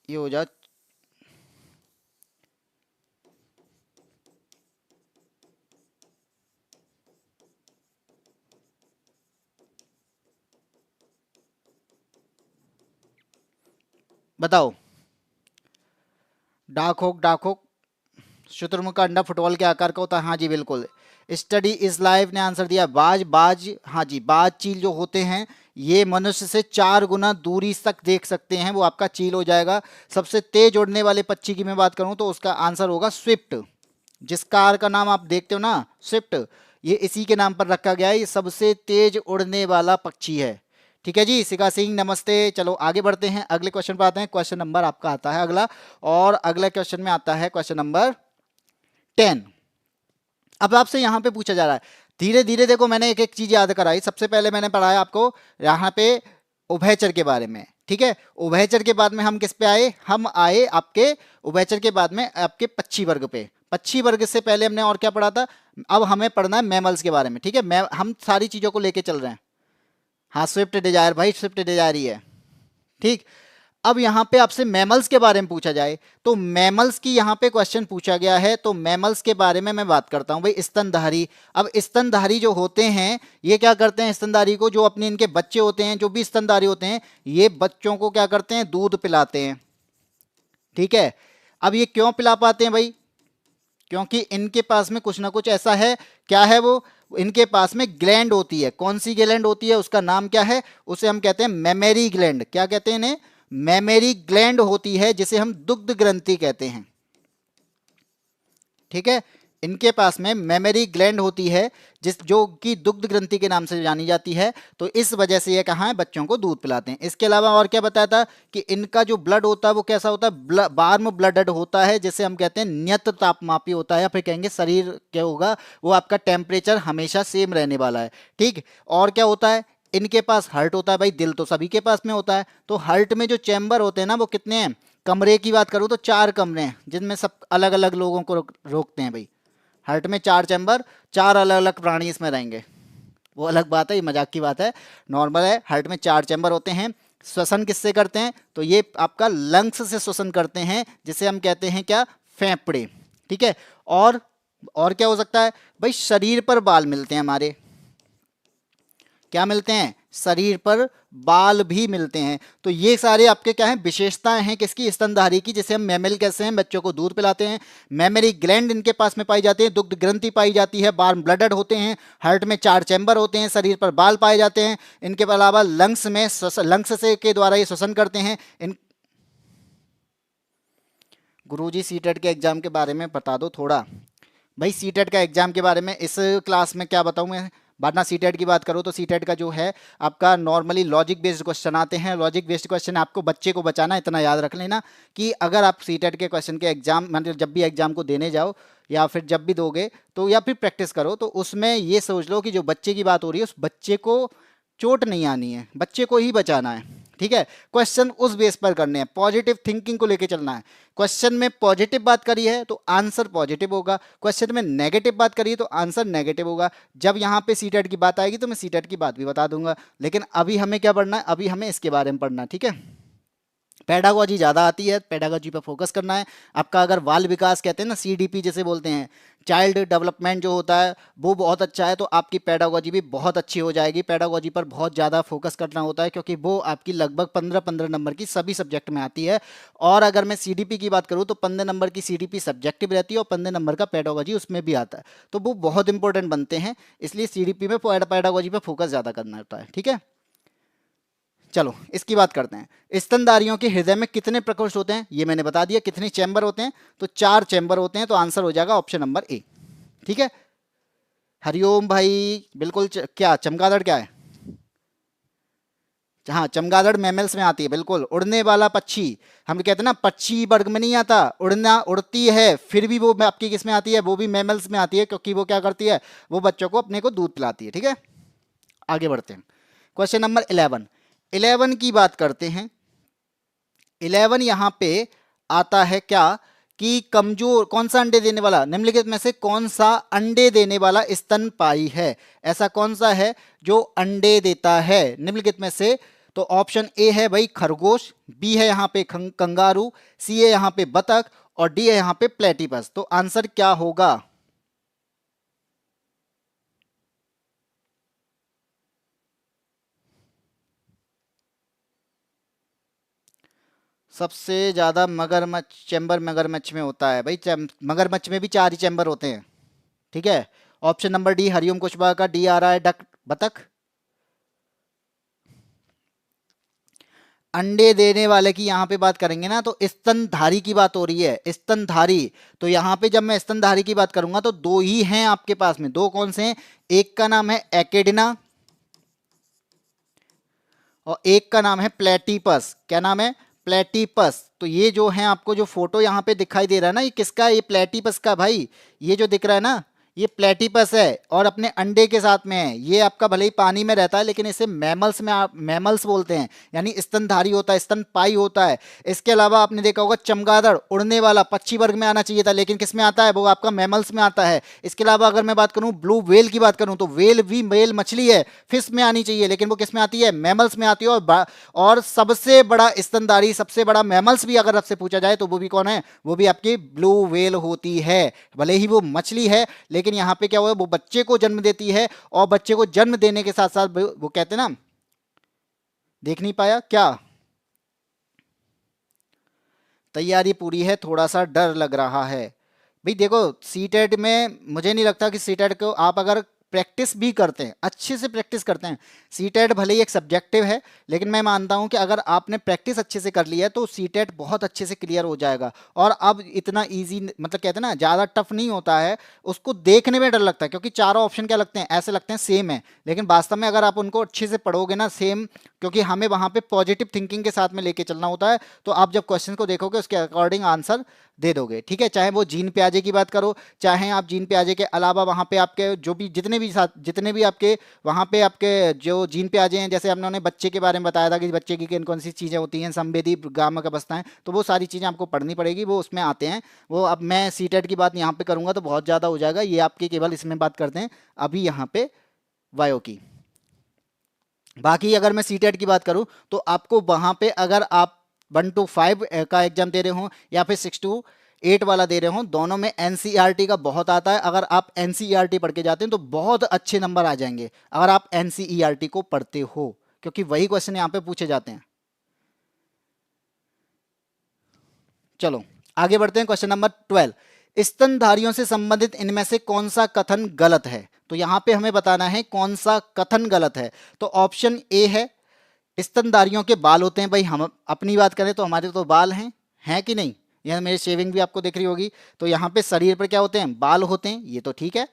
ये हो जा, बताओ। डाक होक, शुतुरमुर्ग का अंडा फुटबॉल के आकार का होता है, हाँ जी बिल्कुल। स्टडी इज लाइफ ने आंसर दिया, बाज बाज, हाँ जी, बाज चील जो होते हैं ये मनुष्य से 4 गुना दूरी तक देख सकते हैं, वो आपका चील हो जाएगा। सबसे तेज उड़ने वाले पक्षी की मैं बात करूं तो उसका आंसर होगा स्विफ्ट। जिस कार का नाम आप देखते हो ना, स्विफ्ट, ये इसी के नाम पर रखा गया है, ये सबसे तेज उड़ने वाला पक्षी है। ठीक है जी, सिका सिंह नमस्ते। चलो आगे बढ़ते हैं, अगले क्वेश्चन पर आते हैं। क्वेश्चन नंबर आपका आता है अगला, और अगले क्वेश्चन में आता है क्वेश्चन नंबर 10। अब आपसे यहाँ पे पूछा जा रहा है, धीरे धीरे देखो, मैंने एक एक चीज याद कराई। सबसे पहले मैंने पढ़ाया आपको यहाँ पे उभयचर के बारे में, ठीक है। उभयचर के बाद में हम किस पे आए, हम आए आपके उभयचर के बाद में आपके पक्षी वर्ग पे। पक्षी वर्ग से पहले हमने और क्या पढ़ा था, अब हमें पढ़ना है मैमल्स के बारे में, ठीक है। हम सारी चीजों को लेके चल रहे हैं। हाँ स्विफ्ट डिजायर भाई, स्विफ्ट डिजायर ही है, ठीक। अब यहाँ पे आपसे मैमल्स के बारे में पूछा जाए तो मैमल्स की यहाँ पे क्वेश्चन पूछा गया है, तो मैमल्स के बारे में मैं बात करता हूँ भाई, स्तनधारी। अब स्तनधारी जो होते हैं ये क्या करते हैं, स्तनधारी को, जो अपने इनके बच्चे होते हैं, जो भी स्तनधारी होते हैं, ये बच्चों को क्या करते हैं, दूध पिलाते हैं, ठीक है। अब ये क्यों पिला पाते हैं भाई, क्योंकि इनके पास में कुछ ना कुछ ऐसा है, क्या है वो, इनके पास में ग्लैंड होती है। कौन सी ग्लैंड होती है, उसका नाम क्या है, उसे हम कहते हैं मेमेरी ग्लैंड। क्या कहते हैं इन्हें, मेमेरी ग्लैंड होती है, जिसे हम दुग्ध ग्रंथि कहते हैं, ठीक है। इनके पास में मेमोरी ग्लैंड होती है, जिस जो कि दुग्ध ग्रंथि के नाम से जानी जाती है, तो इस वजह से ये कहाँ है, बच्चों को दूध पिलाते हैं। इसके अलावा और क्या बताया था कि इनका जो ब्लड होता है वो कैसा होता है, वार्म ब्लडेड होता है, जिसे हम कहते हैं नियत तापमापी होता है, या फिर कहेंगे शरीर क्या होगा, वो आपका टेम्परेचर हमेशा सेम रहने वाला है, ठीक। और क्या होता है, इनके पास हार्ट होता है भाई, दिल तो सभी के पास में होता है, तो हार्ट में जो चैम्बर होते हैं ना वो कितने हैं, कमरे की बात करूँ तो 4 कमरे हैं, जिनमें सब अलग अलग लोगों को रोकते हैं भाई। हार्ट में 4 चैम्बर, 4 अलग अलग प्राणी इसमें रहेंगे, वो अलग बात है, ये मजाक की बात है, नॉर्मल है। हार्ट में 4 चैम्बर होते हैं। श्वसन किससे करते हैं, तो ये आपका लंग्स से श्वसन करते हैं, जिसे हम कहते हैं क्या, फेफड़े, ठीक है। और क्या हो सकता है भाई, शरीर पर बाल मिलते हैं हमारे, क्या मिलते हैं, शरीर पर बाल भी मिलते हैं। तो ये सारे आपके क्या हैं, विशेषताएं हैं किसकी, स्तनधारी की, जिसे हम मैमल कहते हैं, बच्चों को दूध पिलाते हैं। मेमोरी ग्लैंड इनके पास में पाई जाती है, दुग्ध ग्रंथि पाई जाती है, वार्म ब्लडेड होते हैं, हार्ट में 4 चैम्बर होते हैं, शरीर पर बाल पाए जाते हैं। इनके अलावा लंग्स में लंग्स से के द्वारा ये श्वसन करते हैं। इन गुरुजी सीटेट के एग्जाम के बारे में बता दो थोड़ा। भाई सीटेट का एग्जाम के बारे में इस क्लास में क्या बताऊं मैं, वरना सीटेट की बात करो तो सीटेट का जो है आपका नॉर्मली लॉजिक बेस्ड क्वेश्चन आते हैं। लॉजिक बेस्ड क्वेश्चन आपको बच्चे को बचाना, इतना याद रख लेना कि अगर आप सीटेट के क्वेश्चन के एग्जाम मतलब जब भी एग्जाम को देने जाओ या फिर जब भी दोगे तो, या फिर प्रैक्टिस करो, तो उसमें ये सोच लो कि जो बच्चे की बात हो रही है उस बच्चे को चोट नहीं आनी है, बच्चे को ही बचाना है, ठीक है। क्वेश्चन उस बेस पर करने हैं, पॉजिटिव थिंकिंग को लेके चलना है। क्वेश्चन में पॉजिटिव बात करी है तो आंसर पॉजिटिव होगा, क्वेश्चन में नेगेटिव बात करी है तो आंसर नेगेटिव होगा। जब यहाँ पे सीटेट की बात आएगी तो मैं सीटेट की बात भी बता दूंगा, लेकिन अभी हमें क्या पढ़ना है, अभी हमें इसके बारे में पढ़ना है, ठीक है। पेडागोजी ज़्यादा आती है, पेडागोजी पर फोकस करना है आपका। अगर बाल विकास कहते हैं ना, सीडीपी जैसे बोलते हैं, चाइल्ड डेवलपमेंट जो होता है वो बहुत अच्छा है, तो आपकी पेडागोजी भी बहुत अच्छी हो जाएगी। पेडागोजी पर बहुत ज़्यादा फोकस करना होता है, क्योंकि वो आपकी लगभग 15-15 नंबर की सभी सब्जेक्ट में आती है। और अगर मैं सीडीपी की बात करूँ तो 15 नंबर की सीडीपी सब्जेक्टिव रहती है और 15 नंबर का पेडागोजी उसमें भी आता है, तो वो बहुत इंपॉर्टेंट बनते हैं। इसलिए सीडीपी में पेडागोजी पर फोकस ज़्यादा करना होता है, ठीक है। चलो इसकी बात करते हैं। स्तनधारियों के हृदय में कितने प्रकोष्ठ होते हैं, ये मैंने बता दिया। कितने चैम्बर होते हैं, तो 4 चैम्बर होते हैं, तो आंसर हो जाएगा ऑप्शन नंबर ए, ठीक है। हरिओम भाई बिल्कुल क्या चमगादड़ क्या है, हाँ चमगादड़ मैमल्स में आती है, बिल्कुल। उड़ने वाला पक्षी, हम कहते हैं ना पक्षी वर्ग में नहीं आता, उड़ना उड़ती है, फिर भी वो आपकी किस में आती है, वो भी मैमल्स में आती है, क्योंकि वो क्या करती है, वो बच्चों को अपने को दूध पिलाती है, ठीक है। आगे बढ़ते हैं, क्वेश्चन नंबर 11। 11 की बात करते हैं। 11 यहाँ पे आता है क्या, कि कमजोर कौन सा अंडे देने वाला, निम्नलिखित में से कौन सा अंडे देने वाला स्तनपायी है, ऐसा कौन सा है जो अंडे देता है, निम्नलिखित में से तो ऑप्शन ए है भाई खरगोश, बी है यहाँ पे कंगारू, सी है यहाँ पे बतख और डी है यहाँ पे प्लेटिपस। तो आंसर क्या होगा? सबसे ज्यादा मगरमच्छ चैम्बर मगरमच्छ में होता है भाई। मगरमच्छ में भी 4 ही चैम्बर होते हैं। ठीक है। Option number D Hariom Kushwaha का डी आ रहा है, डक बतख। अंडे देने वाले की यहाँ पे बात करेंगे ना तो स्तनधारी की बात हो रही है, स्तनधारी। तो यहाँ पे जब मैं स्तनधारी की बात करूंगा तो दो ही हैं आपके पास में। दो कौन से हैं? एक का नाम है एकेडिना और एक का नाम है प्लेटिपस। क्या नाम है? प्लेटिपस। तो ये जो है आपको जो फोटो यहाँ पे दिखाई दे रहा है ना, ये किसका है? ये प्लेटिपस का भाई। ये जो दिख रहा है ना, ये प्लेटिपस है और अपने अंडे के साथ में है। ये आपका भले ही पानी में रहता है लेकिन इसे मैमल्स में आप मैमल्स बोलते हैं, यानी स्तनधारी होता है, स्तनपाई होता है। इसके अलावा आपने देखा होगा चमगादड़, उड़ने वाला, पक्षी वर्ग में आना चाहिए था लेकिन किस में आता है? वो आपका मैमल्स में आता है। इसके अलावा अगर मैं बात करूं ब्लू व्हेल की बात करूं तो व्हेल भी मेल मछली है, फिश में आनी चाहिए लेकिन वो किस में आती है? मैमल्स में आती है। और सबसे बड़ा स्तनधारी, सबसे बड़ा मैमल्स भी अगर आपसे पूछा जाए तो वो भी कौन है? वो भी आपकी ब्लू व्हेल होती है। भले ही वो मछली है लेकिन यहाँ पे क्या हुआ? वो बच्चे को जन्म देती है और बच्चे को जन्म देने के साथ साथ वो कहते हैं ना, देख नहीं पाया क्या? तैयारी पूरी है, थोड़ा सा डर लग रहा है। भाई देखो, सीटेट में मुझे नहीं लगता कि सीटेट को आप अगर प्रैक्टिस भी करते हैं, अच्छे से प्रैक्टिस करते हैं, सीटेट भले ही एक सब्जेक्टिव है लेकिन मैं मानता हूं कि अगर आपने प्रैक्टिस अच्छे से कर लिया है तो सीटेट बहुत अच्छे से क्लियर हो जाएगा। और अब इतना इजी, मतलब कहते हैं ना, ज़्यादा टफ नहीं होता है। उसको देखने में डर लगता है क्योंकि चारों ऑप्शन क्या लगते हैं? ऐसे लगते हैं सेम है, लेकिन वास्तव में अगर आप उनको अच्छे से पढ़ोगे ना, सेम, क्योंकि हमें वहां पे पॉजिटिव थिंकिंग के साथ में लेके चलना होता है। तो आप जब क्वेश्चन को देखोगे उसके अकॉर्डिंग आंसर दे दोगे। ठीक है। चाहे वो जीन प्याजे की बात करो, चाहे आप जीन प्याजे के अलावा वहां पे आपके जो भी जितने भी आपके वहां पे आपके जो जीन प्याजे हैं, जैसे हमने बच्चे के बारे में बताया था कि बच्चे की किन कौन सी चीजें होती हैं, संवेदी गामक अवस्थाएं, तो वो सारी चीजें आपको पढ़नी पड़ेगी, वो उसमें आते हैं। वो अब मैं सीटेट की बात यहाँ पे करूंगा तो बहुत ज्यादा हो जाएगा, ये आपकी केवल इसमें बात करते हैं अभी यहाँ पे वायो की। बाकी अगर मैं सीटेट की बात करूं तो आपको वहां पे अगर आप 1 to 5 का एग्जाम दे रहे हो या फिर 6 to 8 वाला दे रहे हो, दोनों में एनसीईआरटी का बहुत आता है। अगर आप एनसीईआरटी पढ़ के जाते हैं तो बहुत अच्छे नंबर आ जाएंगे अगर आप एनसीईआरटी को पढ़ते हो, क्योंकि वही क्वेश्चन यहाँ पे पूछे जाते हैं। चलो आगे बढ़ते हैं। क्वेश्चन नंबर 12, स्तनधारियों से संबंधित इनमें से कौन सा कथन गलत है? तो यहां पे हमें बताना है कौन सा कथन गलत है। तो ऑप्शन ए है स्तनधारियों के बाल होते हैं। भाई हम अपनी बात करें तो हमारे तो बाल हैं कि नहीं? यह मेरी शेविंग भी आपको दिख रही होगी। तो यहाँ पे शरीर पर क्या होते हैं? बाल होते हैं, ये तो ठीक है।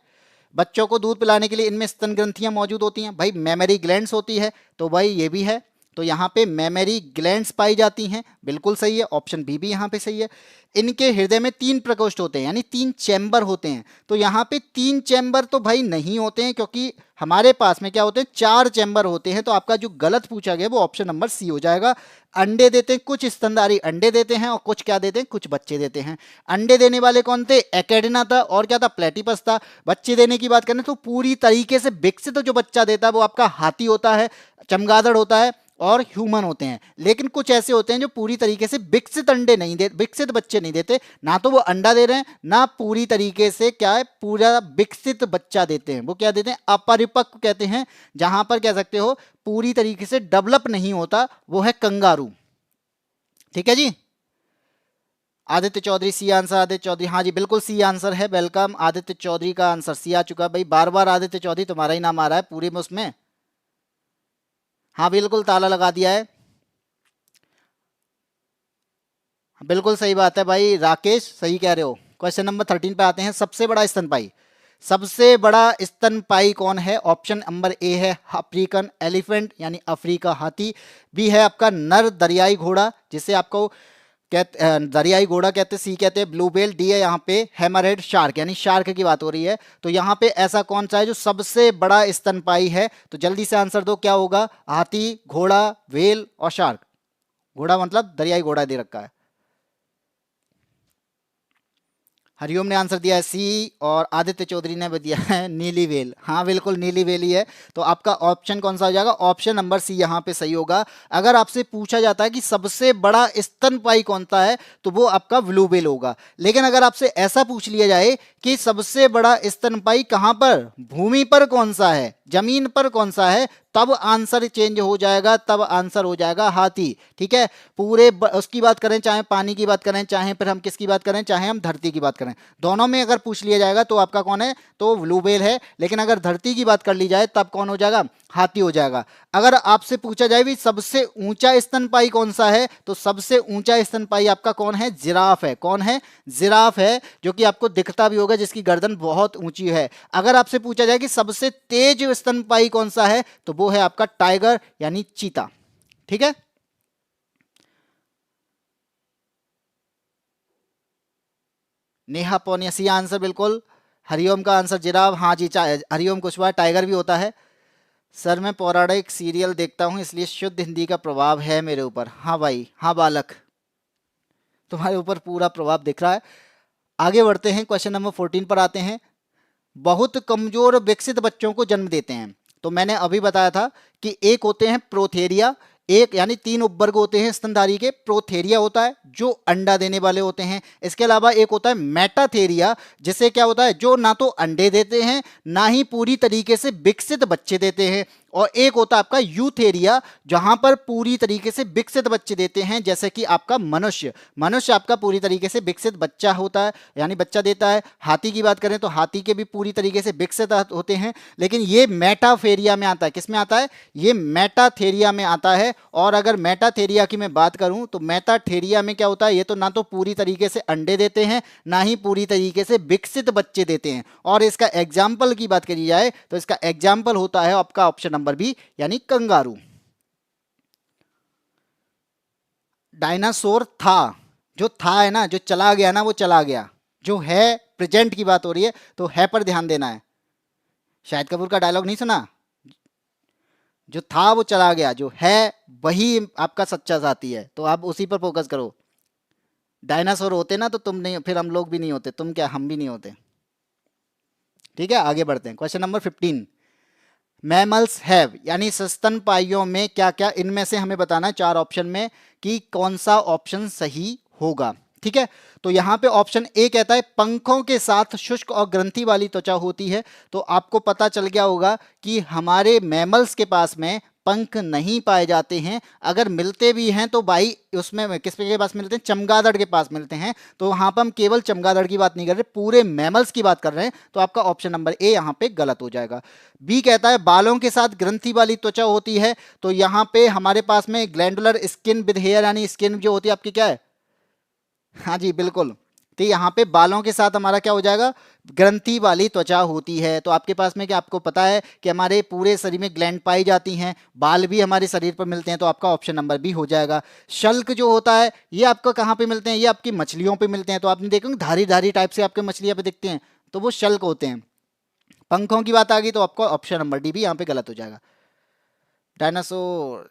बच्चों को दूध पिलाने के लिए इनमें स्तन ग्रंथियां मौजूद होती हैं। भाई मेमरी ग्लैंड्स होती है, तो भाई ये भी है। तो यहाँ पे मेमरी ग्लैंड्स पाई जाती हैं, बिल्कुल सही है। ऑप्शन बी भी यहाँ पे सही है। इनके हृदय में 3 प्रकोष्ठ होते हैं, यानी 3 चैम्बर होते हैं। तो यहाँ पे 3 चैम्बर तो भाई नहीं होते हैं, क्योंकि हमारे पास में क्या होते हैं? 4 चैम्बर होते हैं। तो आपका जो गलत पूछा गया वो ऑप्शन नंबर सी हो जाएगा। अंडे देते हैं, कुछ स्तनधारी अंडे देते हैं और कुछ क्या देते हैं? कुछ बच्चे देते हैं। अंडे देने वाले कौन थे? एकेडिना था और क्या था? प्लेटिपस था। बच्चे देने की बात करें तो पूरी तरीके से विकसित जो बच्चा देता है वो आपका हाथी होता है, चमगादड़ होता है और ह्यूमन होते हैं। लेकिन कुछ ऐसे होते हैं जो पूरी तरीके से विकसित अंडे नहीं दे, विकसित बच्चे नहीं देते। ना तो वो अंडा दे रहे हैं, ना पूरी तरीके से क्या है, पूरा विकसित बच्चा देते हैं। वो क्या देते हैं? अपरिपक्व कहते हैं, जहां पर कह सकते हो पूरी तरीके से डेवलप नहीं होता, वो है कंगारू। ठीक है जी। Aditya Chaudhary C answer. आदित्य चौधरी, हाँ जी बिल्कुल सी आंसर है। वेलकम। आदित्य चौधरी का आंसर सी आ चुका है। भाई बार बार आदित्य चौधरी तुम्हारा ही नाम आ रहा है पूरे में उसमें। हाँ बिल्कुल ताला लगा दिया है। बिल्कुल सही बात है भाई राकेश, सही कह रहे हो। क्वेश्चन नंबर 13 पे आते हैं। सबसे बड़ा स्तनपाई, सबसे बड़ा स्तनपाई कौन है? ऑप्शन नंबर ए है अफ्रीकन एलिफेंट, यानी अफ्रीका हाथी। बी है आपका नर दरियाई घोड़ा, जिसे आपको दरियाई घोड़ा कहते हैं, सी कहते हैं ब्लू व्हेल। डी है यहाँ पे हैमरहेड शार्क, यानी शार्क की बात हो रही है। तो यहाँ पे ऐसा कौन सा है जो सबसे बड़ा स्तनपाई है? तो जल्दी से आंसर दो, क्या होगा? हाथी, घोड़ा, व्हेल और शार्क। घोड़ा मतलब दरियाई घोड़ा दे रखा है। हरिओम ने आंसर दिया है सी, और आदित्य चौधरी ने भी दिया है नीली वेल। हाँ बिल्कुल नीली वेल ही है। तो आपका ऑप्शन कौन सा हो जाएगा? ऑप्शन नंबर सी यहाँ पे सही होगा। अगर आपसे पूछा जाता है कि सबसे बड़ा स्तनपायी कौन सा है, तो वो आपका ब्लू वेल होगा। लेकिन अगर आपसे ऐसा पूछ लिया जाए कि सबसे बड़ा स्तनपायी कहाँ पर, भूमि पर कौन सा है, जमीन पर कौन सा है, तब आंसर चेंज हो जाएगा, तब आंसर हो जाएगा हाथी। ठीक है, उसकी बात करें, चाहे पानी की बात करें, चाहे फिर हम किसकी बात करें, चाहे हम धरती की बात करें, दोनों में अगर पूछ लिया जाएगा तो आपका कौन है, तो ब्लू व्हेल है। लेकिन अगर धरती की बात कर ली जाए तब कौन हो जाएगा? हाथी हो जाएगा। अगर आपसे पूछा जाए भी सबसे ऊंचा स्तनपायी कौन सा है, तो सबसे ऊंचा स्तनपायी आपका कौन है? जिराफ है। कौन है? जिराफ है, जो कि आपको दिखता भी होगा, जिसकी गर्दन बहुत ऊंची है। अगर आपसे पूछा जाए कि सबसे तेज स्तनपायी कौन सा है, तो वो है आपका टाइगर यानी चीता। ठीक है, नेहा पौनिया सी आंसर बिल्कुल। हरिओम का आंसर जिराफ। हाँ जी, हरिओम कुशवाहा टाइगर भी होता है। सर मैं पौराणिक सीरियल देखता हूँ, इसलिए शुद्ध हिंदी का प्रभाव है मेरे ऊपर। हाँ भाई, हाँ बालक, तुम्हारे ऊपर पूरा प्रभाव दिख रहा है। आगे बढ़ते हैं, क्वेश्चन नंबर 14 पर आते हैं। बहुत कमजोर विकसित बच्चों को जन्म देते हैं। तो मैंने अभी बताया था कि एक होते हैं प्रोथेरिया, एक यानी तीन उपवर्ग होते हैं स्तनधारी के। प्रोथेरिया होता है जो अंडा देने वाले होते हैं। इसके अलावा एक होता है मेटाथेरिया, जिसे क्या होता है, जो ना तो अंडे देते हैं ना ही पूरी तरीके से विकसित बच्चे देते हैं। और एक होता है आपका यूथेरिया, जहां पर पूरी तरीके से विकसित बच्चे देते हैं, जैसे कि आपका मनुष्य। मनुष्य आपका पूरी तरीके से विकसित बच्चा होता है, यानी बच्चा देता है। हाथी की बात करें तो हाथी के भी पूरी तरीके से विकसित होते हैं। लेकिन ये मेटाफेरिया में आता है। किस में आता है? ये मेटाथेरिया में आता है। और अगर मेटाथेरिया की मैं बात करूं तो मेटाथेरिया में क्या होता है, ये तो ना तो पूरी तरीके से अंडे देते हैं ना ही पूरी तरीके से विकसित बच्चे देते हैं। और इसका एग्जाम्पल की बात करी जाए तो इसका एग्जाम्पल होता है आपका ऑप्शन नंबर बी, यानी कंगारू। डायनासोर था, जो था है ना, जो चला गया ना, वो चला गया। जो है, प्रेजेंट की बात हो रही है, तो है पर ध्यान देना है। शाहिद कपूर का डायलॉग नहीं सुना? जो था वो चला गया, जो है वही आपका सच्चा साथी है। तो आप उसी पर फोकस करो। डायनासोर होते ना तो तुम नहीं, फिर हम लोग भी नहीं होते, तुम क्या हम भी नहीं होते। ठीक है, आगे बढ़ते हैं, क्वेश्चन नंबर 15। मैमल्स हैव यानी सस्तनपाइयों में क्या क्या, इनमें से हमें बताना है चार ऑप्शन में कि कौन सा ऑप्शन सही होगा। ठीक है, तो यहां पे ऑप्शन ए कहता है पंखों के साथ शुष्क और ग्रंथि वाली त्वचा होती है। तो आपको पता चल गया होगा कि हमारे मैमल्स के पास में पंख नहीं पाए जाते हैं। अगर मिलते भी हैं तो भाई उसमें किस के पास मिलते हैं? चमगादड़ के पास मिलते हैं। तो वहां पर हम केवल चमगादड़ की बात नहीं कर रहे, पूरे मैमल्स की बात कर रहे हैं। तो आपका ऑप्शन नंबर ए यहां पे गलत हो जाएगा। बी कहता है बालों के साथ ग्रंथि वाली त्वचा होती है। तो यहां पे हमारे पास में ग्लैंडुलर स्किन विद हेयर, यानी स्किन जो होती है आपकी क्या है? हाँ जी बिल्कुल। तो यहाँ पे बालों के साथ हमारा क्या हो जाएगा? ग्रंथि वाली त्वचा होती है। तो आपके पास में क्या, आपको पता है कि हमारे पूरे शरीर में ग्लैंड पाई जाती हैं, बाल भी हमारे शरीर पर मिलते हैं। तो आपका ऑप्शन नंबर बी हो जाएगा। शल्क जो होता है ये आपको कहाँ पे मिलते हैं? ये आपकी मछलियों पे मिलते हैं। तो आपने देखा धारी धारी टाइप से आपके मछलियां पे दिखते हैं, तो वो शल्क होते हैं। पंखों की बात आ गई तो आपका ऑप्शन नंबर डी भी यहाँ पे गलत हो जाएगा। डायनासोर।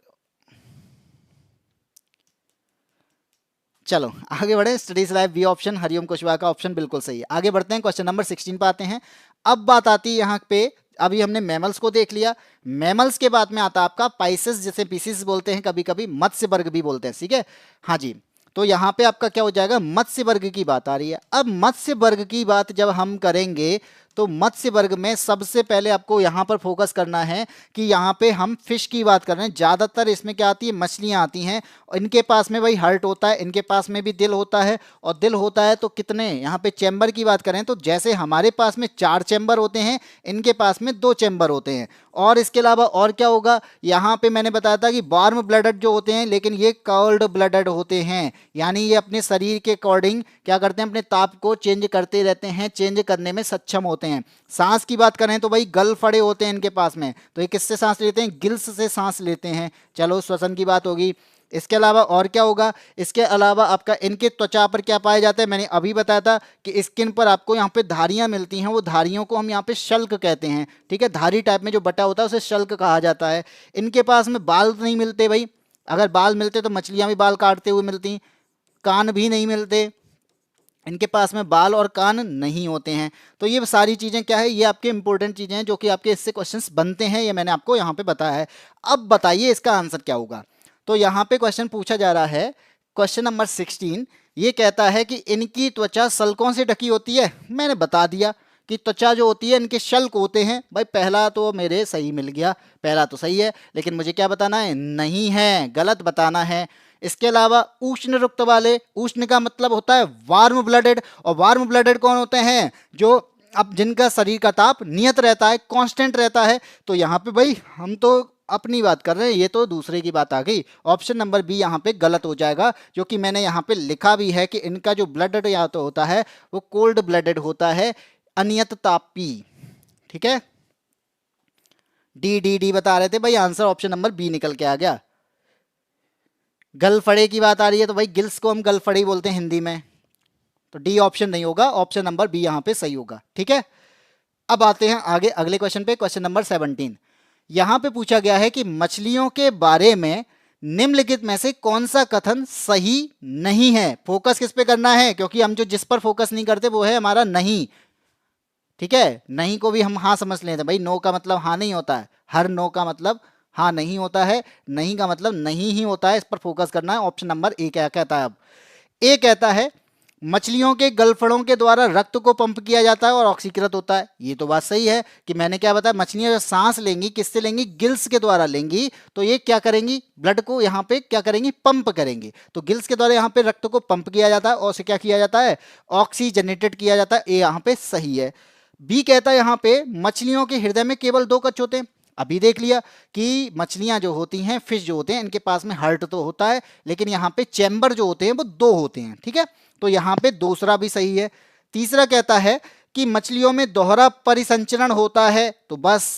चलो आगे बढ़े, studies live B option, Hariom Kushwaha का ऑप्शन बिल्कुल सही है। आगे बढ़ते हैं, क्वेश्चन नंबर 16 पे आते हैं। अब बात आती है यहाँ पे, अभी हमने मैमल्स को देख लिया। मैमल्स के बाद में आता है आपका पाइसेस, जिसे पीसीस बोलते हैं, कभी कभी मत्स्य वर्ग भी बोलते हैं। ठीक है, हाँ जी। तो यहाँ पे आपका क्या हो जाएगा? मत्स्य वर्ग की बात आ रही है। अब मत्स्य वर्ग की बात जब हम करेंगे तो मत्स्य वर्ग में सबसे पहले आपको यहाँ पर फोकस करना है कि यहाँ पे हम फिश की बात कर रहे हैं। ज़्यादातर इसमें क्या आती है? मछलियाँ आती हैं। इनके पास में वही हार्ट होता है, इनके पास में भी दिल होता है। और दिल होता है तो कितने, यहाँ पे चैम्बर की बात करें तो जैसे हमारे पास में 4 चैम्बर होते हैं, इनके पास में 2 चैम्बर होते हैं। और इसके अलावा और क्या होगा? यहाँ पे मैंने बताया था कि वार्म ब्लडेड जो होते हैं, लेकिन ये कोल्ड ब्लडेड होते हैं। यानी ये अपने शरीर के अकॉर्डिंग क्या करते हैं? अपने ताप को चेंज करते रहते हैं, चेंज करने में सक्षम होते हैं। सांस की बात करें तो भाई गल फड़े होते हैं इनके पास में। तो ये किससे सांस लेते हैं? गिल्स से सांस लेते हैं। चलो श्वसन की बात होगी। इसके अलावा और क्या होगा? इसके अलावा आपका इनके त्वचा पर क्या पाया जाता है? मैंने अभी बताया था कि स्किन पर आपको यहाँ पे धारियां मिलती हैं, वो धारियों को हम यहाँ पे शल्क कहते हैं। ठीक है, धारी टाइप में जो बटा होता है उसे शल्क कहा जाता है। इनके पास में बाल नहीं मिलते भाई, अगर बाल मिलते तो मछलियां भी बाल काटते हुए मिलती। कान भी नहीं मिलते। इनके पास में बाल और कान नहीं होते हैं। तो ये सारी चीज़ें क्या है, ये आपके इंपॉर्टेंट चीज़ें हैं जो कि आपके इससे क्वेश्चंस बनते हैं, ये मैंने आपको यहाँ पे बताया है। अब बताइए इसका आंसर क्या होगा। तो यहाँ पे क्वेश्चन पूछा जा रहा है, क्वेश्चन नंबर 16, ये कहता है कि इनकी त्वचा सल्कों से ढकी होती है। मैंने बता दिया कि त्वचा जो होती है इनके शल्क होते हैं। भाई पहला तो मेरे सही मिल गया, पहला तो सही है, लेकिन मुझे क्या बताना है, नहीं है, गलत बताना है। इसके अलावा उष्ण रक्त वाले, उष्ण का मतलब होता है वार्म ब्लडेड, और वार्म ब्लडेड कौन होते हैं, जो अब जिनका शरीर का ताप नियत रहता है, कांस्टेंट रहता है। तो यहाँ पे भाई हम तो अपनी बात कर रहे हैं, ये तो दूसरे की बात आ गई। ऑप्शन नंबर बी यहाँ पे गलत हो जाएगा, जो कि मैंने यहाँ पे लिखा भी है कि इनका जो ब्लड या तो होता है वो कोल्ड ब्लडेड होता है, अनियत तापी। ठीक है, डी डी डी बता रहे थे भाई, आंसर ऑप्शन नंबर बी निकल के आ गया। गलफड़े की बात आ रही है तो भाई गिल्स को हम गलफड़े ही बोलते हैं हिंदी में, तो डी ऑप्शन नहीं होगा, ऑप्शन नंबर बी यहां पे सही होगा। ठीक है, अब आते हैं आगे अगले क्वेश्चन पे, क्वेश्चन नंबर 17। यहां पे पूछा गया है कि मछलियों के बारे में निम्नलिखित में से कौन सा कथन सही नहीं है। फोकस किस पे करना है, क्योंकि हम जो जिस पर फोकस नहीं करते वो है हमारा नहीं। ठीक है, नहीं को भी हम हाँ समझ लेते हैं भाई, नो का मतलब हाँ नहीं होता है, हर नो का मतलब हाँ नहीं होता है, नहीं का मतलब नहीं ही होता है, इस पर फोकस करना है। ऑप्शन नंबर ए क्या कहता है, अब ए कहता है मछलियों के गलफड़ों के द्वारा रक्त को पंप किया जाता है और ऑक्सीकृत होता है। ये तो बात सही है कि मैंने क्या बताया, मछलियां जब सांस लेंगी किससे लेंगी, गिल्स के द्वारा लेंगी, तो ये क्या करेंगी, ब्लड को यहाँ पे क्या करेंगी, पंप करेंगी। तो गिल्स के द्वारा यहाँ पे रक्त को पंप किया जाता है और उसे क्या किया जाता है, ऑक्सीजनेटेड किया जाता है। ए यहाँ पे सही है। बी कहता है यहाँ पे मछलियों के हृदय में केवल 2 कक्ष होते हैं। अभी देख लिया कि मछलियां जो होती हैं, फिश जो होते हैं, इनके पास में हार्ट तो होता है, लेकिन यहाँ पे चैम्बर जो होते हैं वो 2 होते हैं। ठीक है, तो यहाँ पे दूसरा भी सही है। तीसरा कहता है कि मछलियों में दोहरा परिसंचरण होता है। तो बस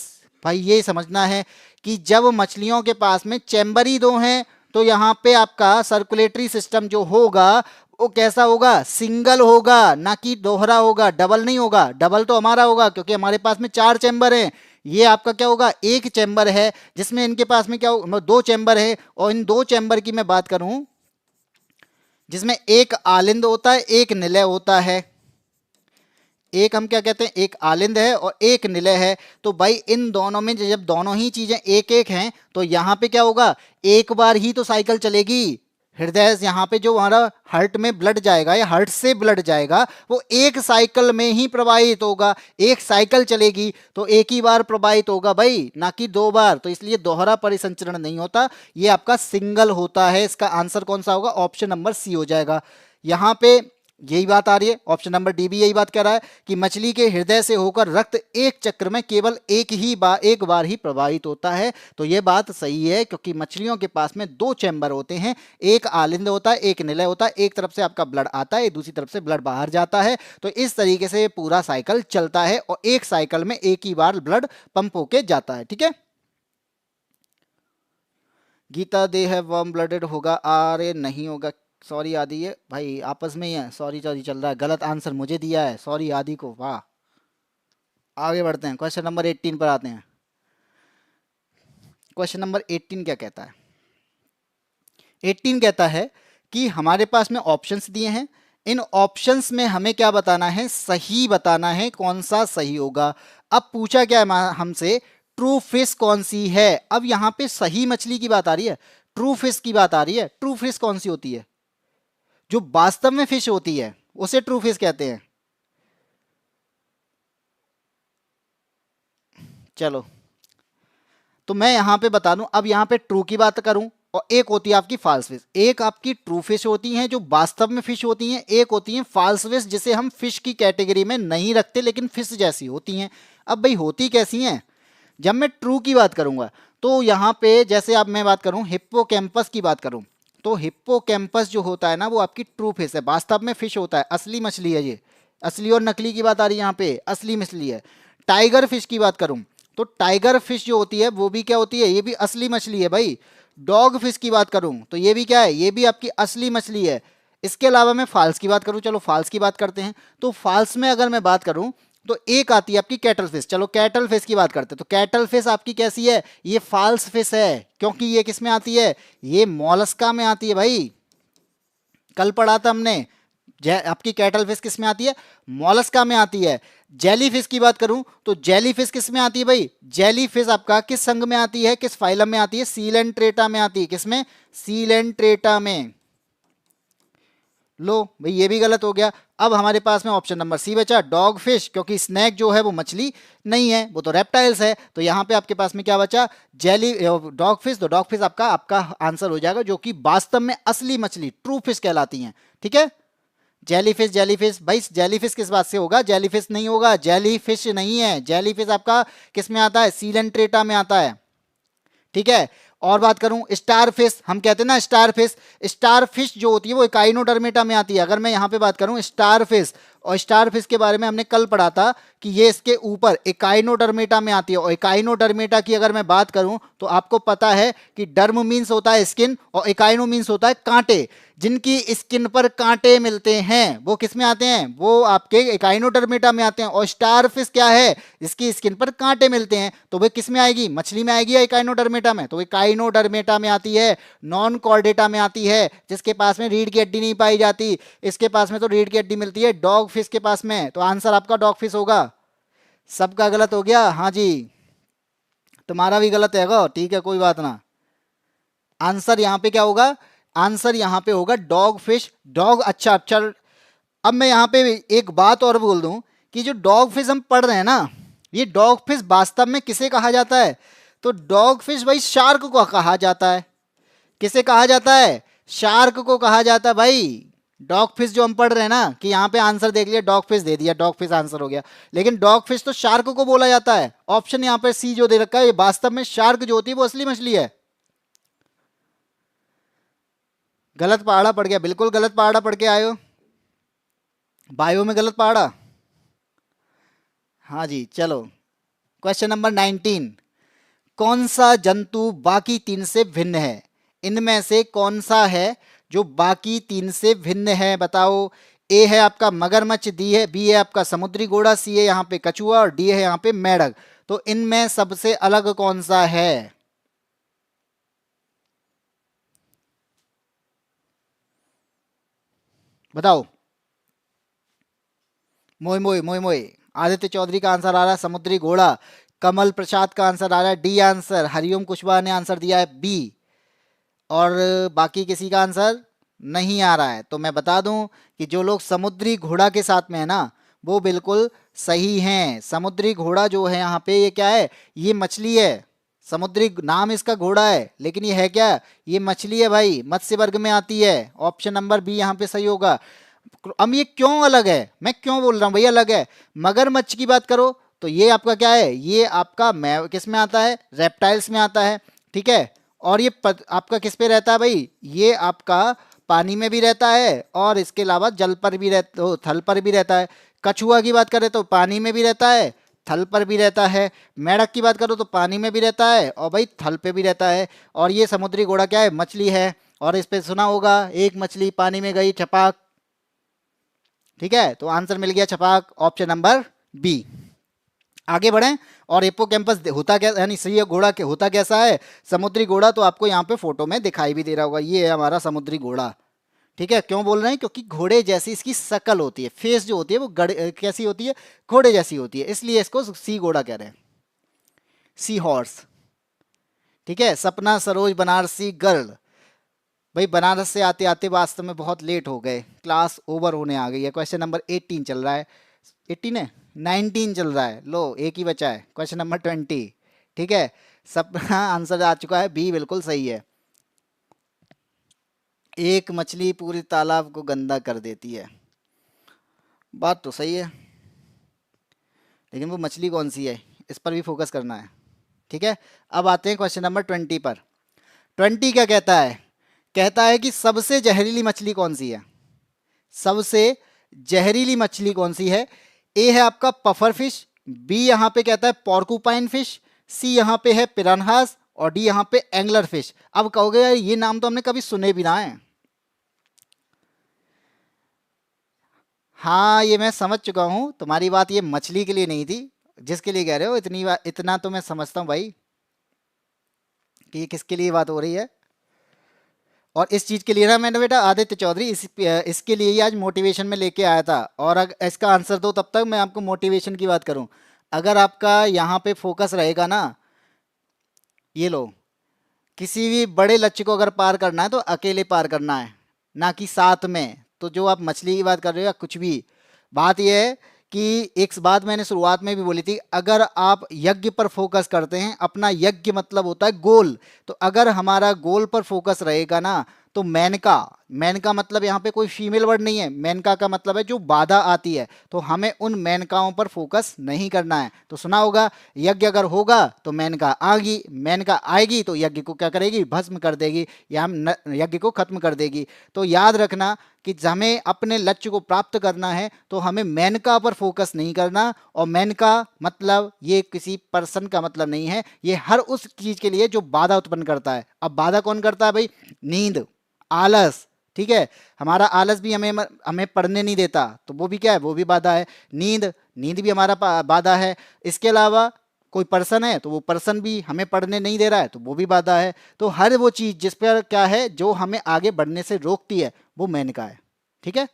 भाई ये समझना है कि जब मछलियों के पास में चैम्बर ही 2 हैं, तो यहाँ पे आपका सर्कुलेटरी सिस्टम जो होगा वो कैसा होगा, सिंगल होगा, ना कि दोहरा होगा, डबल नहीं होगा। डबल तो हमारा होगा क्योंकि हमारे पास में 4 चैम्बर हैं, ये आपका क्या होगा, एक चैम्बर है, जिसमें इनके पास में क्या 2 चैम्बर है। और इन 2 चैम्बर की मैं बात करूं, जिसमें एक आलिंद होता है, एक निलय होता है। एक हम क्या कहते हैं, एक आलिंद है और एक निलय है। तो भाई इन दोनों में जब दोनों ही चीजें एक एक हैं, तो यहां पे क्या होगा, एक बार ही तो साइकिल चलेगी। हृदय यहाँ पे जो हमारा हार्ट में ब्लड जाएगा या हार्ट से ब्लड जाएगा, वो एक साइकिल में ही प्रवाहित होगा। एक साइकिल चलेगी तो एक ही बार प्रवाहित होगा भाई, ना कि 2 बार। तो इसलिए दोहरा परिसंचरण नहीं होता, ये आपका सिंगल होता है। इसका आंसर कौन सा होगा, ऑप्शन नंबर सी हो जाएगा। यहाँ पे यही बात आ रही है, ऑप्शन नंबर डी भी यही बात कह रहा है कि मछली के हृदय से होकर रक्त एक चक्र में केवल एक बार ही प्रवाहित होता है। तो ये बात सही है, क्योंकि मछलियों के पास में 2 चैम्बर होते हैं, एक आलिंद होता है, एक निलय होता है। एक तरफ से आपका ब्लड आता है, दूसरी तरफ से ब्लड बाहर जाता है। तो इस तरीके से पूरा साइकिल चलता है और एक साइकिल में एक ही बार ब्लड पंप होके जाता है। ठीक है, गीता दे है वार्म ब्लडेड होगा, अरे नहीं होगा, सॉरी आदि, ये भाई आपस में ही है, सॉरी सॉरी चल रहा है, गलत आंसर मुझे दिया है, सॉरी आदि को। वाह, आगे बढ़ते हैं, क्वेश्चन नंबर 18 पर आते हैं। क्वेश्चन नंबर 18 क्या कहता है, 18 कहता है कि हमारे पास में ऑप्शंस दिए हैं, इन ऑप्शंस में हमें क्या बताना है, सही बताना है, कौन सा सही होगा। अब पूछा क्या है हमसे, ट्रू फिश कौन सी है। अब यहां पे सही मछली की बात आ रही है, ट्रू फिश की बात आ रही है। ट्रू फिश कौन सी होती है, जो वास्तव में फिश होती है उसे ट्रू फिश कहते हैं। चलो, तो मैं यहां पे बता दूं, अब यहां पे ट्रू की बात करूं, और एक होती है आपकी फाल्स फिश। एक आपकी ट्रू फिश होती हैं जो वास्तव में फिश होती हैं, एक होती हैं फाल्स फिश जिसे हम फिश की कैटेगरी में नहीं रखते लेकिन फिश जैसी होती हैं। अब भाई होती कैसी हैं, जब मैं ट्रू की बात करूंगा तो यहां पे जैसे अब मैं बात करूं हिप्पोकैम्पस की बात करूं, तो हिप्पोकैम्पस जो होता है ना वो आपकी ट्रू फिश है, वास्तव में फिश होता है, असली मछली है ये। असली और नकली की बात आ रही है यहाँ पे, असली मछली है। टाइगर फिश की बात करूं तो टाइगर फिश जो होती है वो भी क्या होती है, ये भी असली मछली है भाई। डॉग फिश की बात करूं तो ये भी क्या है, ये भी आपकी असली मछली है। इसके अलावा मैं फाल्स की बात करूं, चलो फाल्स की बात करते हैं। तो फाल्स में अगर मैं बात करूं तो एक आती है आपकी कैटल फिश। चलो कैटल फिश की बात करते हैं, तो कैटल फिश आपकी कैसी है, ये फाल्स फिश है, क्योंकि ये किस में आती है, ये मोलस्का में आती है भाई। कल पढ़ा था हमने, आपकी कैटल फिश किस में आती है? मॉलस्का में आती है। जेली फिश की बात करूं तो जेली फिश किस में आती है भाई? जेली फिश आपका किस संघ में आती है, किस फाइलम में आती है? सीलेंट्रेटा में आती है। किसमें? सीलेंट्रेटा में। लो भाई ये भी गलत हो गया। अब हमारे पास में ऑप्शन नंबर सी बचा, डॉग फिश, क्योंकि स्नैक जो है वो मछली नहीं है, वो तो रेप्टाइल्स है। तो यहां पे आपके पास में क्या बचा? Jelly dog fish. तो डॉग फिश आपका आपका आंसर हो जाएगा, जो कि वास्तव में असली मछली ट्रू फिश कहलाती हैं। ठीक है, जेलीफिश जेलीफिश भाई, जेलीफिश किस बात से होगा? जेलीफिश नहीं होगा, जेलीफिश नहीं है। जेलीफिश आपका किस में आता है? सीलेंट्रेटा में आता है। ठीक है, और बात करूं स्टार फिश, हम कहते हैं ना स्टार फिश, स्टार फिश जो होती है वो इकाइनोडर्मेटा में आती है। अगर मैं यहां पे बात करूं स्टार फिश, और स्टार फिश के बारे में हमने कल पढ़ा था कि ये इसके ऊपर इकाइनोडर्मेटा में आती है। और इकाइनोडर्मेटा की अगर मैं बात करूं तो आपको पता है कि डर्म मीन्स होता है स्किन और इकाइनो मीन्स होता है कांटे। जिनकी स्किन पर कांटे मिलते हैं वो किस में आते हैं? वो आपके इकाइनोडर्मेटा में आते हैं। और स्टार फिश क्या है? जिसकी स्किन पर कांटे मिलते हैं, तो वे किस में आएगी? मछली में आएगी या इकाइनोडर्मेटा में? तो इकाइनोडर्मेटा में आती है, नॉन कॉर्डेटा में आती है, जिसके पास में रीढ़ की हड्डी नहीं पाई जाती। इसके पास में तो रीढ़ की हड्डी मिलती है डॉग फिश के पास में। तो आंसर आपका डॉग फिश होगा। सबका गलत हो गया? हाँ जी, तुम्हारा भी गलत है। ठीक है, कोई बात ना। आंसर यहाँ पे क्या होगा? आंसर यहाँ पे होगा डॉग फिश। डॉग, अच्छा अच्छा। अब मैं यहाँ पे एक बात और बोल दूं कि जो डॉग फिश हम पढ़ रहे हैं ना, ये डॉग फिश वास्तव में किसे कहा जाता है? तो डॉग फिश भाई शार्क को कहा जाता है। किसे कहा जाता है? शार्क को कहा जाता है भाई। डॉग फिश जो हम पढ़ रहे हैं ना, कि यहाँ पे आंसर देख लिया, डॉग फिश दे दिया, डॉग फिश आंसर हो गया। लेकिन डॉग फिश तो शार्क को बोला जाता है। ऑप्शन यहाँ पे सी जो दे रखा है, ये वास्तव में शार्क जो होती है वो असली मछली है। गलत पहाड़ा पड़ गया, बिल्कुल गलत पहाड़ा पड़ के आए हो। बायो में गलत पहाड़ा। हाँ जी, चलो क्वेश्चन नंबर 19। कौन सा जंतु बाकी तीन से भिन्न है? इनमें से कौन सा है जो बाकी तीन से भिन्न है? बताओ। ए है आपका मगरमच्छ, डी है, बी है आपका समुद्री घोड़ा, सी है यहाँ पे कछुआ, और डी है यहाँ पे मेढक। तो इनमें सबसे अलग कौन सा है? बताओ। मोई मोई मोई मोई। आदित्य चौधरी का आंसर आ रहा है समुद्री घोड़ा। कमल प्रसाद का आंसर आ रहा है डी आंसर। हरिओम कुशवाहा ने आंसर दिया है बी। और बाकी किसी का आंसर नहीं आ रहा है। तो मैं बता दूं कि जो लोग समुद्री घोड़ा के साथ में है ना, वो बिल्कुल सही हैं। समुद्री घोड़ा जो है यहाँ पे, ये क्या है? ये मछली है। समुद्री नाम इसका घोड़ा है, लेकिन ये है क्या? ये मछली है भाई, मत्स्य वर्ग में आती है। ऑप्शन नंबर बी यहाँ पे सही होगा। अब ये क्यों अलग है, मैं क्यों बोल रहा हूँ भैया अलग है? मगरमच्छ की बात करो तो ये आपका क्या है? ये आपका किस में आता है? रेप्टाइल्स में आता है। ठीक है, और ये आपका किस पे रहता है भाई? ये आपका पानी में भी रहता है, और इसके अलावा जल पर भी रहता, थल पर भी रहता है। कछुआ की बात करें तो पानी में भी रहता है, थल पर भी रहता है। मेढक की बात करो तो पानी में भी रहता है और भाई थल पे भी रहता है। और ये समुद्री घोड़ा क्या है? मछली है। और इस पे सुना होगा, एक मछली पानी में गई छपाक। ठीक है, तो आंसर मिल गया छपाक, ऑप्शन नंबर बी। आगे बढ़ें। और हिप्पोकैम्पस होता क्या, यानी सही घोड़ा के होता कैसा है? समुद्री घोड़ा तो आपको यहाँ पे फोटो में दिखाई भी दे रहा होगा, ये है हमारा समुद्री घोड़ा। ठीक है, क्यों बोल रहे हैं? क्योंकि घोड़े जैसी इसकी शकल होती है, फेस जो होती है वो कैसी होती है? घोड़े जैसी होती है, इसलिए इसको सी घोड़ा कह रहे हैं, सी हॉर्स। ठीक है, सपना सरोज बनारसी गर्ल। भाई बनारस से आते आते वास्तव में बहुत लेट हो गए, क्लास ओवर होने आ गई है। क्वेश्चन नंबर 18 चल रहा है। 18 है, 19 चल रहा है। लो एक ही बचा है, क्वेश्चन नंबर 20। ठीक है, सपना आंसर आ चुका है बी, बिल्कुल सही है। एक मछली पूरी तालाब को गंदा कर देती है, बात तो सही है, लेकिन वो मछली कौन सी है, इस पर भी फोकस करना है। ठीक है, अब आते हैं क्वेश्चन नंबर 20 पर। 20 क्या कहता है? कहता है कि सबसे जहरीली मछली कौन सी है? सबसे जहरीली मछली कौन सी है? ए है आपका पफर फिश, बी यहां पे कहता है पॉर्कुपाइन फिश, सी यहां पे है पिरानहास, और डी यहां पे एंगलर फिश। अब कहोगे यार ये नाम तो हमने कभी सुने भी ना है। हाँ, ये मैं समझ चुका हूं तुम्हारी बात, ये मछली के लिए नहीं थी। जिसके लिए कह रहे हो, इतनी बात, इतना तो मैं समझता हूँ भाई कि ये किसके लिए बात हो रही है। और इस चीज के लिए ना मैंने बेटा आदित्य चौधरी इसके लिए ही आज मोटिवेशन में लेके आया था, और अगर इसका आंसर दो तब तक मैं आपको मोटिवेशन की बात करूं। अगर आपका यहाँ पे फोकस रहेगा ना, ये लो, किसी भी बड़े लक्ष्य को अगर पार करना है तो अकेले पार करना है, ना कि साथ में। तो जो आप मछली की बात कर रहे हो या कुछ भी, बात यह है कि एक बात मैंने शुरुआत में भी बोली थी, अगर आप यज्ञ पर फोकस करते हैं, अपना यज्ञ मतलब होता है गोल, तो अगर हमारा गोल पर फोकस रहेगा ना, तो मेनका, मेनका मतलब यहाँ पे कोई फीमेल वर्ड नहीं है, मेनका का मतलब है जो बाधा आती है, तो हमें उन मेनकाओं पर फोकस नहीं करना है। तो सुना होगा, यज्ञ अगर होगा तो मेनका आएगी, मेनका आएगी तो यज्ञ को क्या करेगी, भस्म कर देगी, या हम यज्ञ को खत्म कर देगी। तो याद रखना कि हमें अपने लक्ष्य को प्राप्त करना है तो हमें मेनका पर फोकस नहीं करना। और मेनका मतलब ये किसी पर्सन का मतलब नहीं है, ये हर उस चीज के लिए जो बाधा उत्पन्न करता है। अब बाधा कौन करता है भाई, नींद, आलस, ठीक है, हमारा आलस भी हमें हमें पढ़ने नहीं देता, तो वो भी क्या है, वो भी बाधा है। नींद, नींद भी हमारा बाधा है। इसके अलावा कोई पर्सन है तो वो पर्सन भी हमें पढ़ने नहीं दे रहा है, तो वो भी बाधा है। तो हर वो चीज जिस पर क्या है, जो हमें आगे बढ़ने से रोकती है, वो मेनका है। ठीक है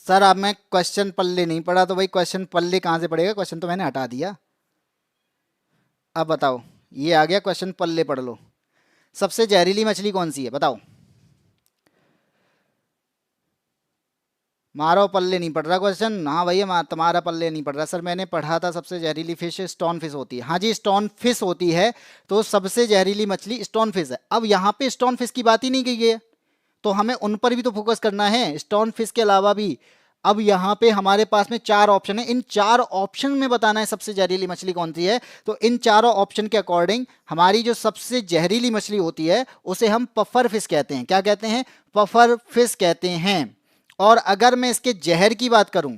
सर, अब मैं क्वेश्चन पल्ले नहीं पढ़ा, तो भाई क्वेश्चन पल्ले कहाँ से पड़ेगा, क्वेश्चन तो मैंने हटा दिया। अब बताओ, ये आ गया क्वेश्चन, पल्ले पढ़ लो। सबसे जहरीली मछली कौन सी है बताओ। मारो, पल्ले नहीं पड़ रहा क्वेश्चन। हाँ भैया, तुम्हारा पल्ले नहीं पड़ रहा। सर मैंने पढ़ा था सबसे जहरीली फिश स्टोन फिश होती है। हाँ जी, स्टोन फिश होती है। तो सबसे जहरीली मछली स्टोन फिश है। अब यहाँ पे स्टोन फिश की बात ही नहीं की है, तो हमें उन पर भी तो फोकस करना है, स्टोन फिश के अलावा भी। अब यहाँ पे हमारे पास में चार ऑप्शन है, इन चार ऑप्शन में बताना है सबसे जहरीली मछली कौन सी है। तो इन चारों ऑप्शन के अकॉर्डिंग हमारी जो सबसे जहरीली मछली होती है उसे हम पफर फिश कहते हैं। क्या कहते हैं, पफर फिश कहते हैं। और अगर मैं इसके जहर की बात करूं,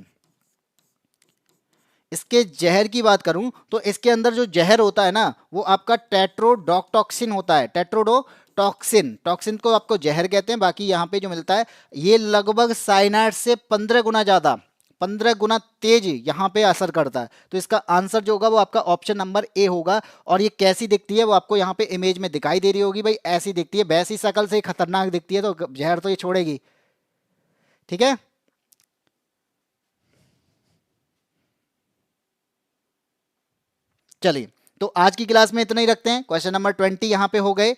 इसके जहर की बात करूं, तो इसके अंदर जो जहर होता है ना, वो आपका टेट्रोडोटॉक्सिन होता है। टेट्रोडोटॉक्सिन, टॉक्सिन को आपको जहर कहते हैं, बाकी यहाँ पे जो मिलता है ये लगभग साइनाइड से 15 गुना ज्यादा, 15 गुना तेज यहाँ पे असर करता है। तो इसका आंसर जो होगा वो आपका ऑप्शन नंबर ए होगा। और ये कैसी दिखती है वो आपको यहाँ पे इमेज में दिखाई दे रही होगी भाई, ऐसी दिखती है, वैसी शक्ल से खतरनाक दिखती है, तो जहर तो ये छोड़ेगी। ठीक है, चलिए, तो आज की क्लास में इतना ही रखते हैं। क्वेश्चन नंबर 20 यहाँ पे हो गए।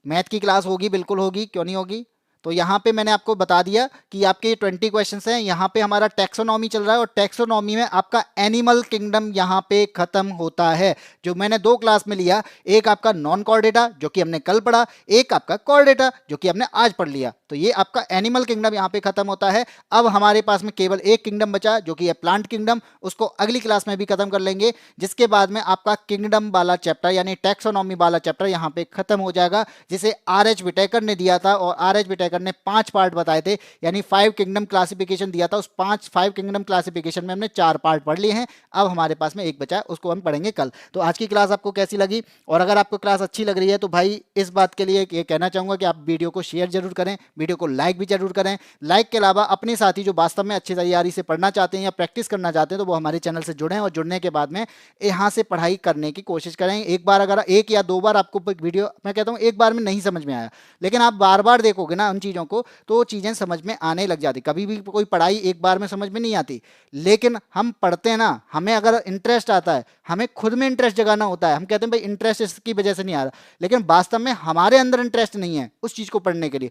मैथ की क्लास होगी, बिल्कुल होगी, क्यों नहीं होगी। तो यहाँ पे मैंने आपको बता दिया कि आपके 20 क्वेश्चंस हैं। यहाँ पे हमारा टेक्सोनॉमी चल रहा है, और टेक्सोनॉमी में आपका एनिमल किंगडम यहाँ पे खत्म होता है। जो मैंने दो क्लास में लिया, एक आपका नॉन कॉर्डेटा जो कि हमने कल पढ़ा, एक आपका कॉर्डेटा जो कि हमने आज पढ़ लिया। तो ये आपका एनिमल किंगडम यहाँ पे खत्म होता है। अब हमारे पास में केवल एक किंगडम बचा जो कि है प्लांट किंगडम, उसको अगली क्लास में भी खत्म कर लेंगे, जिसके बाद में आपका किंगडम वाला चैप्टर यानी टैक्सोनॉमी वाला चैप्टर यहाँ पे खत्म हो जाएगा, जिसे आर एच विटेकर ने दिया था। और आर एच विटेकर ने 5 पार्ट बताए थे, यानी 5 किंगडम क्लासिफिकेशन दिया था। उस 5 किंगडम क्लासिफिकेशन में हमने 4 पार्ट पढ़ लिए हैं। अब हमारे पास में एक बचा है, उसको हम पढ़ेंगे कल। तो आज की क्लास आपको कैसी लगी, और अगर आपको क्लास अच्छी लग रही है तो भाई इस बात के लिए ये कहना चाहूंगा कि आप वीडियो को शेयर जरूर करें, वीडियो को लाइक भी जरूर करें। लाइक के अलावा अपने साथी जो वास्तव में अच्छी तैयारी से पढ़ना चाहते हैं या प्रैक्टिस करना चाहते हैं, तो वो हमारे चैनल से जुड़ें, और जुड़ने के बाद में यहाँ से पढ़ाई करने की कोशिश करें। एक बार, अगर एक या दो बार आपको वीडियो, मैं कहता हूँ एक बार में नहीं समझ में आया, लेकिन आप बार बार देखोगे ना उन चीज़ों को, तो चीज़ें समझ में आने लग जाती। कभी भी कोई पढ़ाई एक बार में समझ में नहीं आती, लेकिन हम पढ़ते हैं ना, हमें अगर इंटरेस्ट आता है, हमें खुद में इंटरेस्ट जगाना होता है। हम कहते हैं भाई इंटरेस्ट इसकी वजह से नहीं आ रहा, लेकिन वास्तव में हमारे अंदर इंटरेस्ट नहीं है उस चीज़ को पढ़ने के लिए,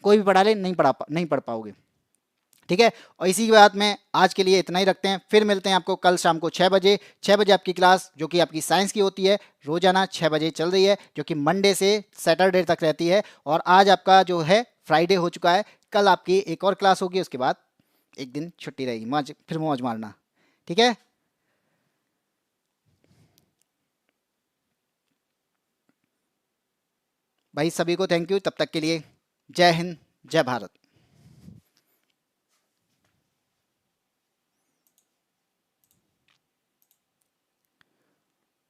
कोई भी पढ़ा ले नहीं पढ़ पाओगे। ठीक है, और इसी के बाद में आज के लिए इतना ही रखते हैं। फिर मिलते हैं आपको कल शाम को 6 बजे। 6 बजे आपकी क्लास जो कि आपकी साइंस की होती है, रोजाना 6 बजे चल रही है, जो कि मंडे से सैटरडे तक रहती है। और आज आपका जो है फ्राइडे हो चुका है, कल आपकी एक और क्लास होगी, उसके बाद एक दिन छुट्टी रहेगी, मौज फिर मौज मारना। ठीक है, भाई सभी को थैंक यू, तब तक के लिए जय हिंद, जय भारत।